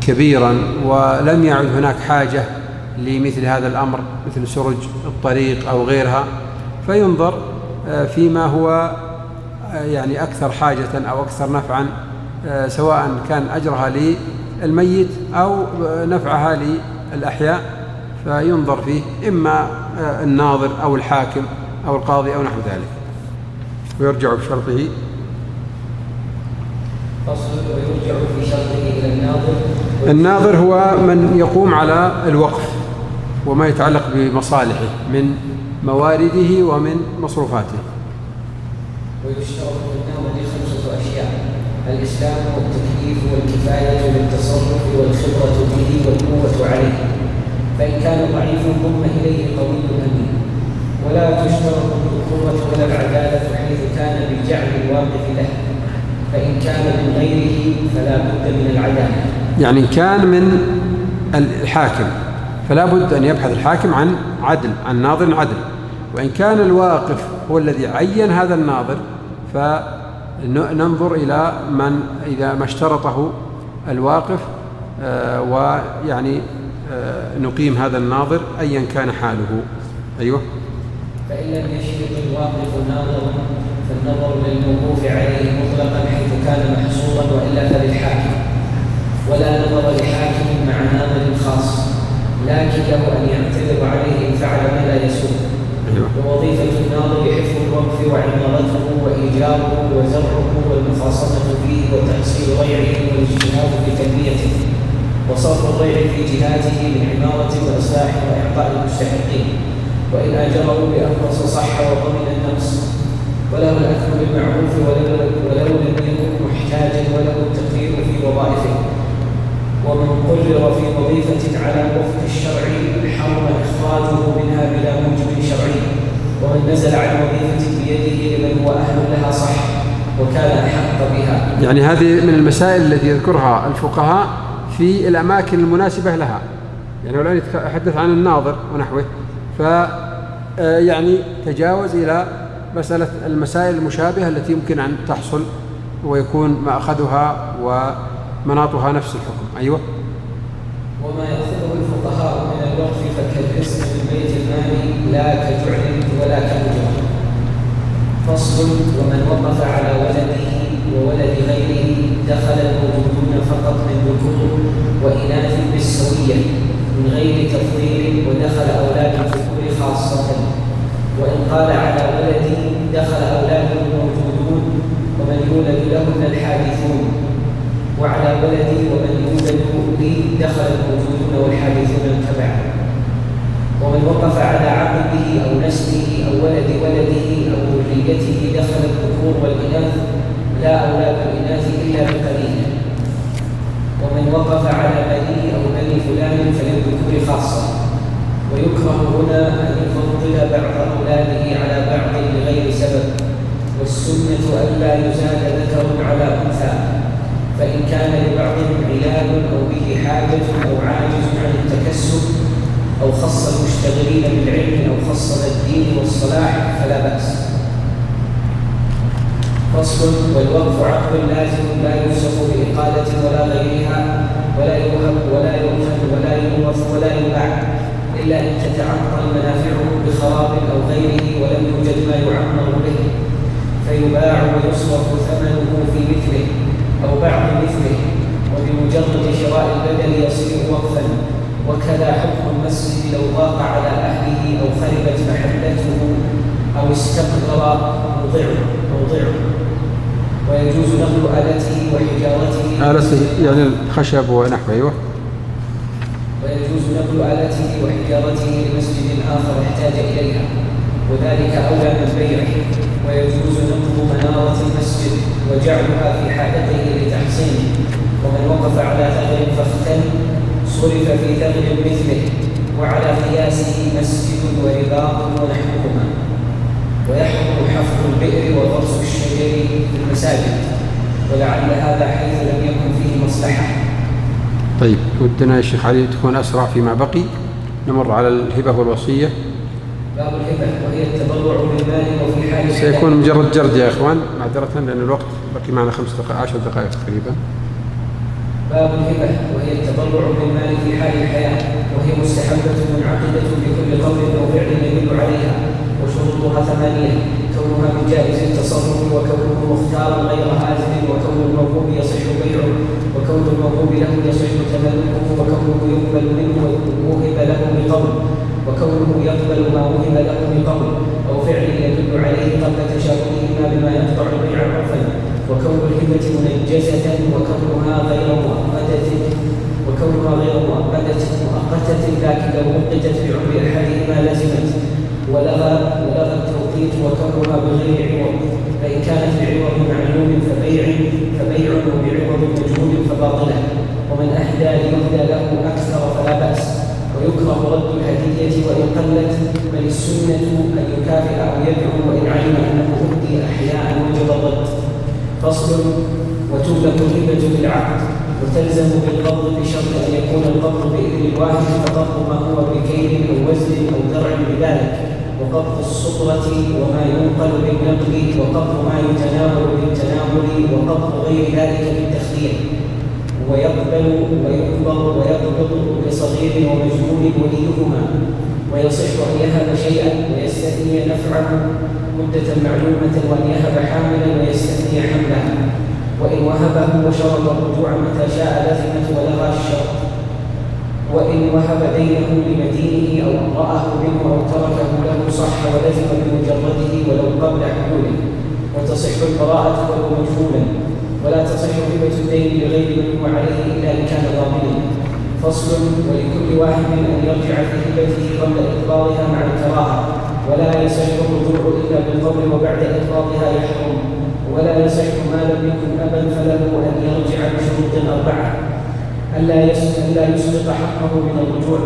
كبيرا ولم يعد هناك حاجة لمثل هذا الأمر مثل سرج الطريق أو غيرها، فينظر فيما هو يعني أكثر حاجة أو أكثر نفعا، سواء كان أجرها للميت أو نفعها للأحياء، فينظر فيه إما الناظر أو الحاكم أو القاضي أو نحو ذلك، ويرجع بشرطه. فصل ويرجع في شرطه إلى الناظر. الناظر هو من يقوم على الوقف وما يتعلق بمصالحه من موارده ومن مصروفاته. ويشترط في الناظر 5 أشياء: الإسلام والتكليف والكفاية بالتصرف والخبرة به والقوة عليه، فإن كان ضعيفا ضم إليه قوي أمين. ولا تشترط الذكورة ولا العدالة حيث كان بالجعل الواقف له، فإن كان من غيره فلا بد من العدالة. يعني كان من الحاكم فلا بد أن يبحث الحاكم عن عدل، عن ناظر عدل. وإن كان الواقف هو الذي عين هذا الناظر فننظر إلى من إذا ما اشترطه الواقف، ويعني نقيم هذا الناظر أيا كان حاله. أيوة. فإن لم يشرط الواقف ناظرا فالنظر للموقوف عليه مطلقا حيث كان محصورا، وإلا فللحاكم. ولا نظر لحاكم مع ناظر خاص، لكن له أن يعتذر عليه إن فعل ما لا يسوء. ووظيفة الناظر حفظ الوقف وعمارته وإيجاره وزرعه والمخاصمة فيه وتحصيل ضيعه والاجتهاد في تنميته وصرف الضيع في جهاته من عمارة وإصلاح وإعطاء المستحقين. وإن أجره بأنقص صح وضمن النقص، وله الأكل بالمعروف ولو لم يكن محتاجا، وله التقدير في وظائفه. ومن قرر في وظيفة على وفق الشرع حرم إخراجه منها بلا موجب شرعي، ومن نزل عن وظيفة بيده لمن هو أهل لها صح وكان أحق بها. يعني هذه من المسائل التي يذكرها الفقهاء في الأماكن المناسبة لها. يعني والآن يتحدث عن الناظر ونحوه، يعني تجاوز إلى مسألة المسائل المشابهة التي يمكن أن تحصل ويكون مأخذها ومناطها نفس الحكم. أيوة. وما يأخذه الفقهاء من الوقف فكالرزق في البيت المالي لا كجعل ولا كأجرة. فصل ومن وقف على ولده وولد غيره دخل الموجودون فقط من ذكور وإناث بالسوية من غير تفضيل، ودخل أولاد الذكور خاصة. وإن قال على ولدي دخل أولاده الموجودون ومن يولد لهن الحادثون، وعلى ولدي ومن يولد لي دخل الموجودون والحادثون تبعا. ومن وقف على عقبه أو نسله أو ولد ولده أو ذريته دخل الذكور والإناث لا أولاد الإناث إلا بقليل. ومن وقف على بنيه أو بني فلان فللذكور خاصة. ويكره هنا أن يفضل بعض أولاده على بعض لغير سبب، والسنة ألا يزاد ذكر على أنثى، فإن كان لبعضهم عيال أو به حاجة أو عاجز عن التكسب أو خص المشتغلين بالعلم أو خص الدين والصلاح فلا بأس. فصل والوقف عقد لازم لا يوصف بإقالة ولا غيرها، ولا يوهب ولا يوهب ولا يورث ولا يباع إلا أن تتعطل منافعه بخراب أو غيره ولم يوجد ما يعمر به، فيباع ويصرف ثمنه في مثله أو بعض مثله، وبمجرد شراء البدل يصير وقفا. وكذا حكم المسجد لو ضاق على أهله أو خربت محلته أو استقر موضعه، ويجوز نقل آلته وحجارته يعني الخشب ونحوه. أيوه. ويجوز نقل آلته وحجارته لمسجد آخر احتاج إليها، وذلك أولى من بيعه. ويجوز نقل منارة المسجد وجعلها في حائطه لتحصينه، ومن وقف على ثغر فاختل صرف في ثغر مثله، وعلى قياسه مسجد ورباط ونحوهما. ويحرم حفر البئر وغرس الشجر في المساجد، ولعل هذا حيث لم يكن فيه مصلحة. طيب، ودنا يا شيخ علي تكون أسرع فيما بقي، نمر على الهبة والوصية. باب الهبة وهي التبرع بالمال وفي حال سيكون مجرد جرد يا إخوان معذرة، لأن الوقت بقي معنا 10 دقائق تقريبا. باب الهبة وهي التبرع بالمال في حال الحياة، وهي مستحبة منعقدة بكل قول أو فعل يدل عليها، وشروطها 8: كونها من جائز التصرف، وكونه مختارا غير آزم، وكون الموهوب يصح بيعه، وكون الموهوب له يصح تملكه، وكونه يقبل منه ووهب له بقول، وكونه يقبل ما وهب له بقول أو فعل يدل عليه قبل تشابههما بما يقطع البيع عرفا، وكون الهبة منجزة، وكونها غير مؤقتة لكن لو وقتت بعمر أحدهما لزمت، ولغى التوقيت، وكونها بغير عوض، فإن كانت بعوض معلوم فبيع وبعوض مجهول فباطلة. ومن أهدى ليهدى له أكثر فلا بأس، ويكره رد الهدية وإن قلت، بل السنة أن يكافئ أو يدعو وإن علم أنه أهدي أحياء وجب الرد. فصل. وتملك الهبة بالعقد، وتلزم بالقبض بشرط أن يكون القبض بإذن الواحد، فقبض ما هو بكيل أو وزن أو درع بذلك، وقبض الصقرة وما ينقل بالنقل، وقبض ما يتناول بالتناول، وقبض غير ذلك بالتخدير. ويقبض لصغير ومجنون وليهما، ويصح أن يهب شيئا ويستثني نفعه مدة معلومة، وأن يهب حاملا ويستثني حملها. وإن وهبه وشرط الرجوع متى شاء لزمت ولغى الشرط. وإن وهب دينه لمدينه أو أمرأه منه أو تركه له صح ولزم بمجرده ولو قبل حلوله. وتصح البراءة ولو مجهولا، ولا تصح هبة الدين لغير من هو عليه إلا إن كان ضامنا. فصل. ولكل واحد أن يرجع في هبته قبل إقباضها مع الكراهة، ولا يصح الرجوع إلا بالقول، وبعد إقباضها يحرم. ولا يصح ما لم يكن أبا فله أن يرجع بشروط 4: ألا يسقط حقه من الرجوع،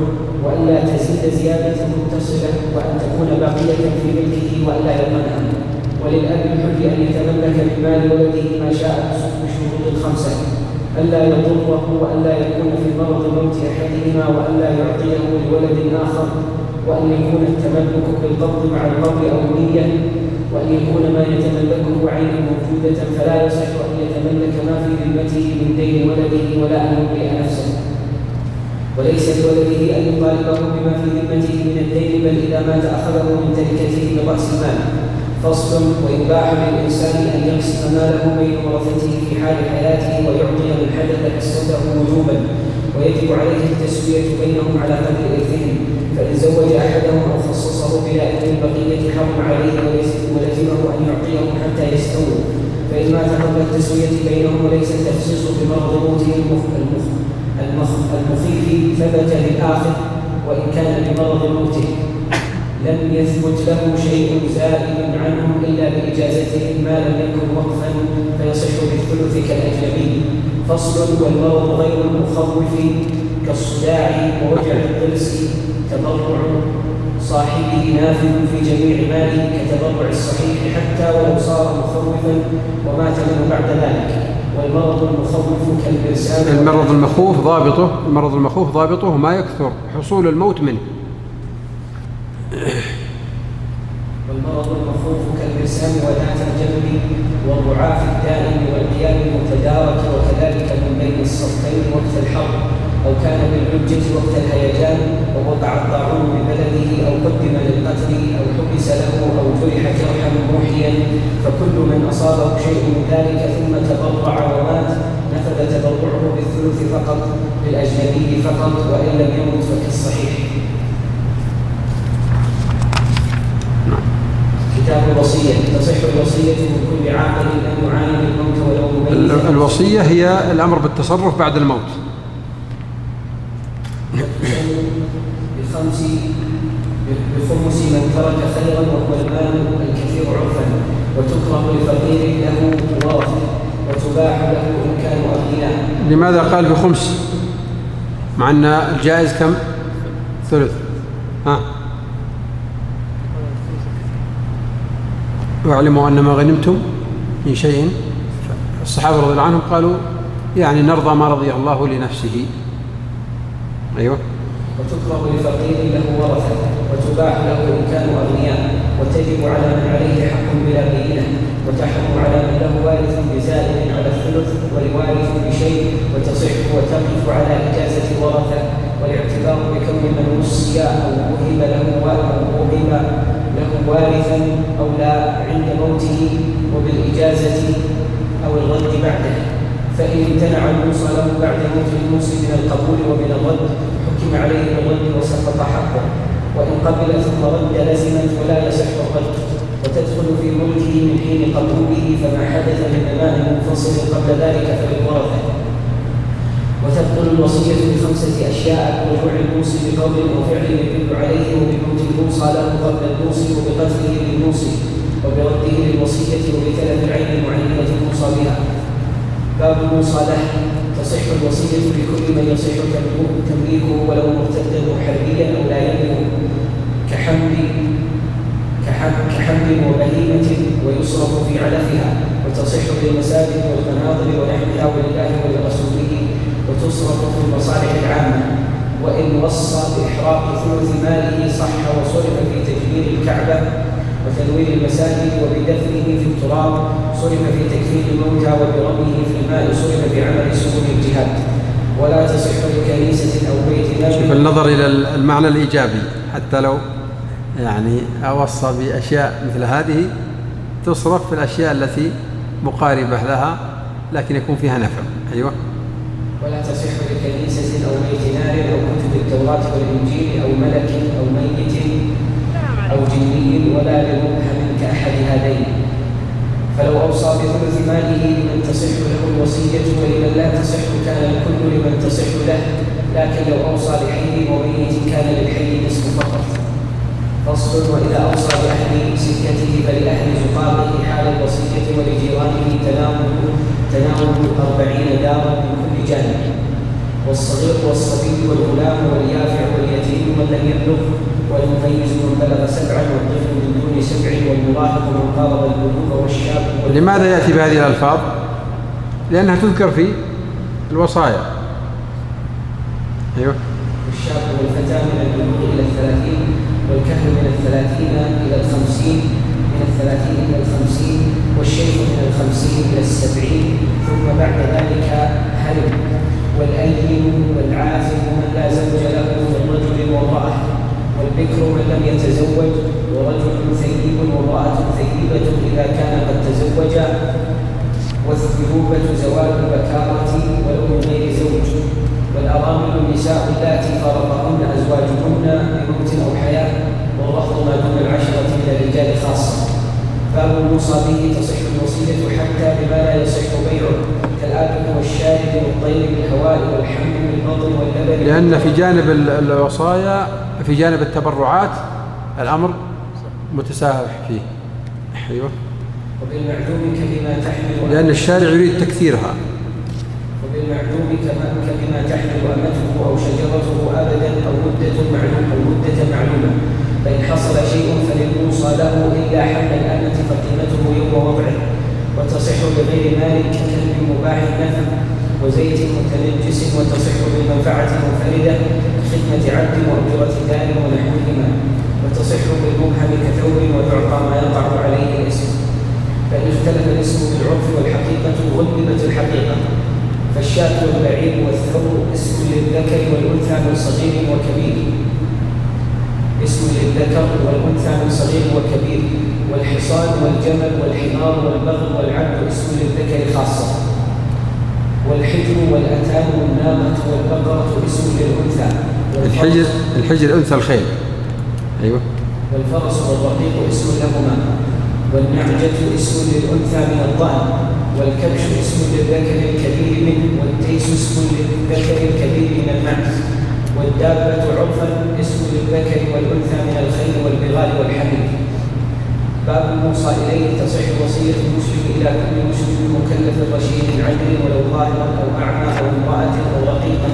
وألا تزيد زيادة متصلة، وأن تكون باقية في ملكه، وألا يضمنها. وللأب الحر أن يتملك من مال ولده ما شاء بشروط 5: ألا يضره، وألا يكون في مرض موت أحدهما، وألا يعطيه لولد آخر، وأن يكون التملك بالقبض مع القبض أو النية، وأن يكون ما يتملكه عين موجودة، فلا يصح أن يتملك ما في ذمته من دين ولده، ولا أن يبرئ نفسه. وليس لولده أن يطالبه بما في ذمته من الدين، بل إذا مات أخذه من تركته برأس المال. فصل. ويباح للإنسان أن يقسم ماله بين ورثته في حال حياته، ويعطي من حدث حصته وجوبا، ويجب عليه التسوية بينهم على قدر إرثهم. فإن زوج أحدهم أو خصصه بلا إذن البقية حرم عليه ولزمه أن يعطيهم حتى يستووا. فإن مات قبل التسوية بينهم وليس التخصيص بمرض موته المخيف ثبت للآخر، وإن كان بمرض موته لم يثبت له شيء زائد عنهم إلا بإجازتهم ما لم يكن وقفا، فيصح بالثلث كالأجنبي. فصل. والمرض غير المخوف كالصداع ووجع الضرس تبرع صاحبه نافذ في جميع ماله كتبرع الصحيح، حتى ولو صار مخوفا ومات منه بعد ذلك. والمرض المخوف كالبرسام. المرض المخوف ضابطه ما يكثر حصول الموت منه. والمرض المخوف كالبرسام وذات الجنب والرعاف الدائم والقيام المتدارك، وكذلك من بين الصفين وقت الحرب، أو كان بالحجة وقت الهيجان، ووقع الطاعون أصابه شيء من ذلك ثم تبرع ومات نفذ تبرعه بالثلث فقط للأجنبي فقط، وإن لم يمت فكالصحيح. كتاب الوصية. تصح الوصية من كل عاقل أن يعاني الموت ولو مميز. الوصية هي الأمر بالتصرف بعد الموت. بخمس من ترك خيرا وهو المال الكثير عرفا، وتكره لفقير له ورثة، وتباح له إن كانوا أغنياء. لماذا قال بخمس مع أن الجائز كم؟ ثلث. واعلموا أن ما غنمتم من شيء، الصحابة رضي الله عنهم قالوا يعني نرضى ما رضي الله لنفسه. أيوة. وتكره لفقير له ورثة، وتباح له إن كانوا أغنياء، وتجب على من عليه حق بلا بينة، وتحرم على من له وارث بزائد على الثلث ولوارث بشيء، وتصح وتقف على إجازة ورثة، والاعتبار بكون من وصي أو وهب له وارثا أو لا عند موته، وبالإجازة أو الرد بعده. فإن امتنع الموصى له بعد موت الموصي من القبول ومن الرد حكم عليه بالرد وسقط حقه، وإن قبل ثم رد لزمت ولا يصح الرد، وتدخل في ملكه من حين قبوله، فما حدث من نماء منفصل قبل ذلك فللورثة. وتبطل الوصية بخمسة أشياء: برجوع الموصي بقول وفعل يدل عليه، وبموت الموصى له قبل الموصي، وبقتله للموصي، وبرده للوصية، وبتلف العين المعينة الموصى بها. باب الموصى له. تصح الوصية بكل من يصح تمليكه ولو مرتدا حربيا أو لا يملك، كحمل وبهيمة ويصرف في علفها، وتصح بالمساجد والمناظر ونحوها ولله ولرسوله، وتصرف في المصالح العامة. وإن وصى بإحراق ثلث ماله صح وصرف في تجميل الكعبة وتنوير المساجد وبدفنه في التراب، صرف في تكفير الموتى وبرميه في الماء، صرف في عمل سبل الجهاد. ولا تصح لكنيسة أو بيت مال. شوف النظر إلى المعنى الإيجابي، حتى لو يعني أوصى بأشياء مثل هذه تصرف في الأشياء التي مقاربة لها لكن يكون فيها نفع. أيوة. ولا تصح لكنيسة أو بيت نار أو كتب التوراة والإنجيل أو ملك أو ميت أو جني، ولا لمبهم كأحد هذين. فلو أوصى بثلث ماله لمن تصح له الوصية ولمن لا تصح كان الكل لمن تصح له، لكن لو أوصى لحي وميت كان للحي نصف فقط. فصل. وإذا أوصى بأهل سكته فلأهل زقاقه حال الوصية، ولجيرانه تناول 40 دارا من كل جانب، والصغير والصبي والغلام واليافع واليتيم من لم يبلغ، والمميز من بلغ 7 والطفل من دون 7 والمراهق من قارب البلوغ والشاب. لماذا يأتي بهذه الألفاظ؟ لأنها تذكر في الوصايا. أيوه. والشاب والفتى من البلوغ إلى 30، والكهل من 30 إلى 50، من 30 إلى 50، والشيخ من 50 إلى 70، ثم بعد ذلك هرم، والأيم والعازم من لا زوج له من رجل وامرأة، والبكر من لم يتزوج، ورجل ثيب وامرأة ثيبة إذا كان قد تزوجا، والثيوبة زوال البكارة ولو من غير زوج، والأرامل النساء اللاتي فرقهن أزواجهن بموت أو حياة، والرفض ما دون 10 من الرجال خاصة. باب الموصى به. تصح الوصية حتى بما لا يصح بيعه، كالآكل والشارب والطير بالهواء والحمل بالبطن واللبن، لأن في جانب الوصايا في جانب التبرعات الأمر متساهل فيه. أيوه. وبالمعدوم كبما تحمل، لأن الشارع يريد تكثيرها. وبالمعدوم كبما تحمل أمته أو شجرته أبدا أو مدة معلومة، فإن حصل شيء فللموصى له إلا حمل الأمة فقيمته يوم وضعه. وتصح بغير مالك ككلب مباح النفع وزيت متنجس، وتصح بالمنفعة منفردة خدمة عبد وأجرة دار ونحوهما. وتصح بالمبهم كثوب ويعطى ما يقع عليه الاسم، فإن اختلف الاسم بالعرف والحقيقة غلبت الحقيقة. فالشاة والبعير والثور اسم للذكر والأنثى من صغير وكبير، اسم للذكر والأنثى من صغير وكبير، والحصان والجمل والحمار والبغل والعبد اسم للذكر خاصة، والحجر والأتان والناقة والبقرة اسم للأنثى، الحجر الأنثى الخيل. أيوة. والفرس والرقيق اسم لهما، والنعجة اسم للأنثى من الضأن، والكبش اسم للذكر الكبير منه، والتيس اسم للذكر الكبير من المعز، والدابة عرفا اسم للذكر والأنثى من الخيل والبغال والحمير. باب الموصى إليه تصح وصية المسلم إلى كل مسلم مكلف رشيد عدل ولو ظاهرا أو أعمى أو امرأة أو رقيقا،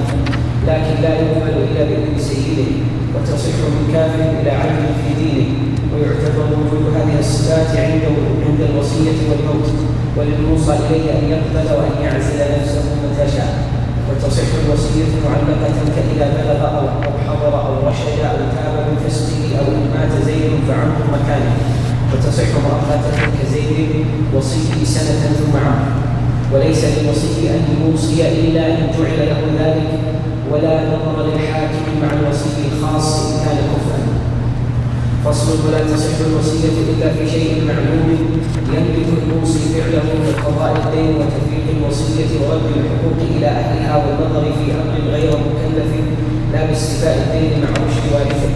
لكن لا يقبل إلا بإذن سيده، وتصح من كافر إلى عدل في دينه، ويعتبر وجود هذه الصفات عند الوصية والموت. وللموصى إليه أن يقبل وأن يعزل نفسه متى شاء. وتصح الوصية معلقة كإذا بلغ أو حضر أو رشد أو تاب من فسقه أو إن مات زيد فعمر مكانه. وتصح مؤقتة كزيد وصيه سنة ثم عمر. وليس للوصي أن يوصي إلا إن جعل له ذلك، ولا نظر للحاكم مع الوصي الخاص إن كان كفءا. فصل. ولا تصح الوصية إلا في شيء معلوم يملك الموصي فعله كقضاء الدين وتفريق الوصية ورد الحقوق إلى أهلها والنظر في أمر غير مكلف، لا باستيفاء الدين مع رشد وارثه.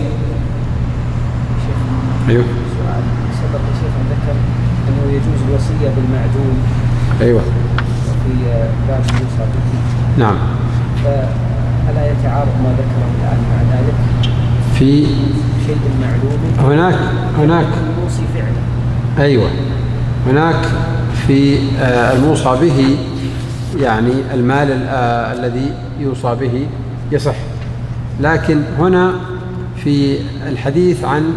أيوه. سؤال سبق الشيخ ذكر أنه يجوز الوصية بالمعدوم. أيوه. في باب الموصى به. نعم. فألا يتعارض ما ذكره الآن مع ذلك؟ في شيء معلوم هناك الموصي فعلا. أيوة، هناك في الموصى به يعني المال الذي يوصى به يصح، لكن هنا في الحديث عن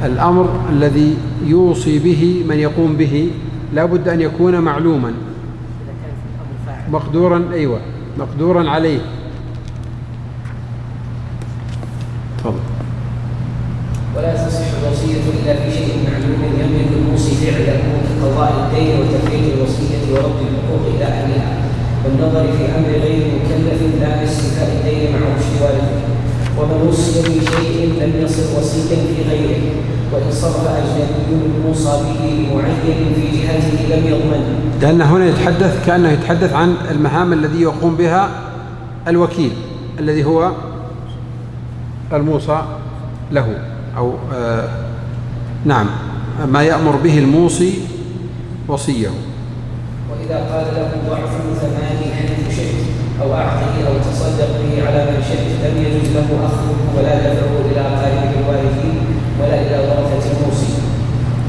الأمر الذي يوصي به من يقوم به لا بد أن يكون معلوما مقدورا. أيوة، مقدورا عليه. تفضل. ولا تصح الوصية إلا في شيء معلوم يملك الموصي فعله كقضاء الدين وتفريق الوصية ورد الحقوق إلى أهلها، والنظر في أمر غير مكلف لا باستيفاء الدين مع رشد والده. ومن وصي بشيء لم يصل وصيا في غيره، وإن صرف أجنبي الموصى به معين في جهته لم يضمنه. لأن هنا يتحدث كأنه يتحدث عن المهام الذي يقوم بها الوكيل الذي هو الموصى له، أو نعم، ما يأمر به الموصي وصيه. وإذا قال له ضعف ثماني حيث شئت أو أعطه أو تصدق به على من شئت لم يجوز له أخذه ولا دفعه إلى أقارب الوارثين ولا إلى ورثة الموصي.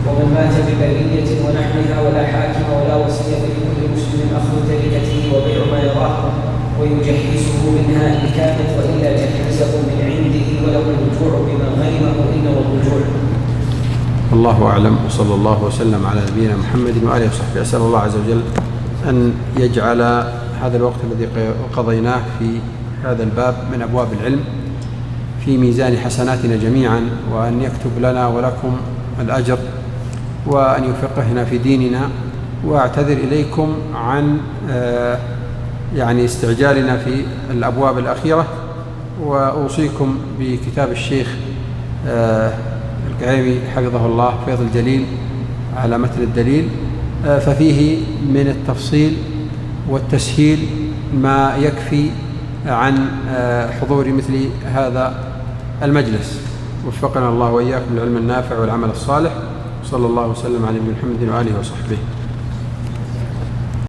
ومن مات ببرية ونحوها ولا حاكم ولا وصية لكل مسلم أخذ تركته وبيع ما يراه ويجهزه منها إن كانت، وإلا جهزه من عنده ولو الرجوع بما غنمه إنه الرجوع. الله أعلم، وصلى الله وسلم على نبينا محمد وآله وصحبه. أسأل الله عز وجل أن يجعل هذا الوقت الذي قضيناه في هذا الباب من أبواب العلم في ميزان حسناتنا جميعا، وأن يكتب لنا ولكم الأجر، وأن يفقهنا في ديننا. وأعتذر إليكم عن يعني استعجالنا في الأبواب الأخيرة، وأوصيكم بكتاب الشيخ الكعيمي حفظه الله فيض الجليل على متن الدليل، ففيه من التفصيل والتسهيل ما يكفي عن حضور مثل هذا المجلس. وفقنا الله وإياكم للعلم النافع والعمل الصالح. صلى الله وسلم على نبينا محمد وآله وصحبه.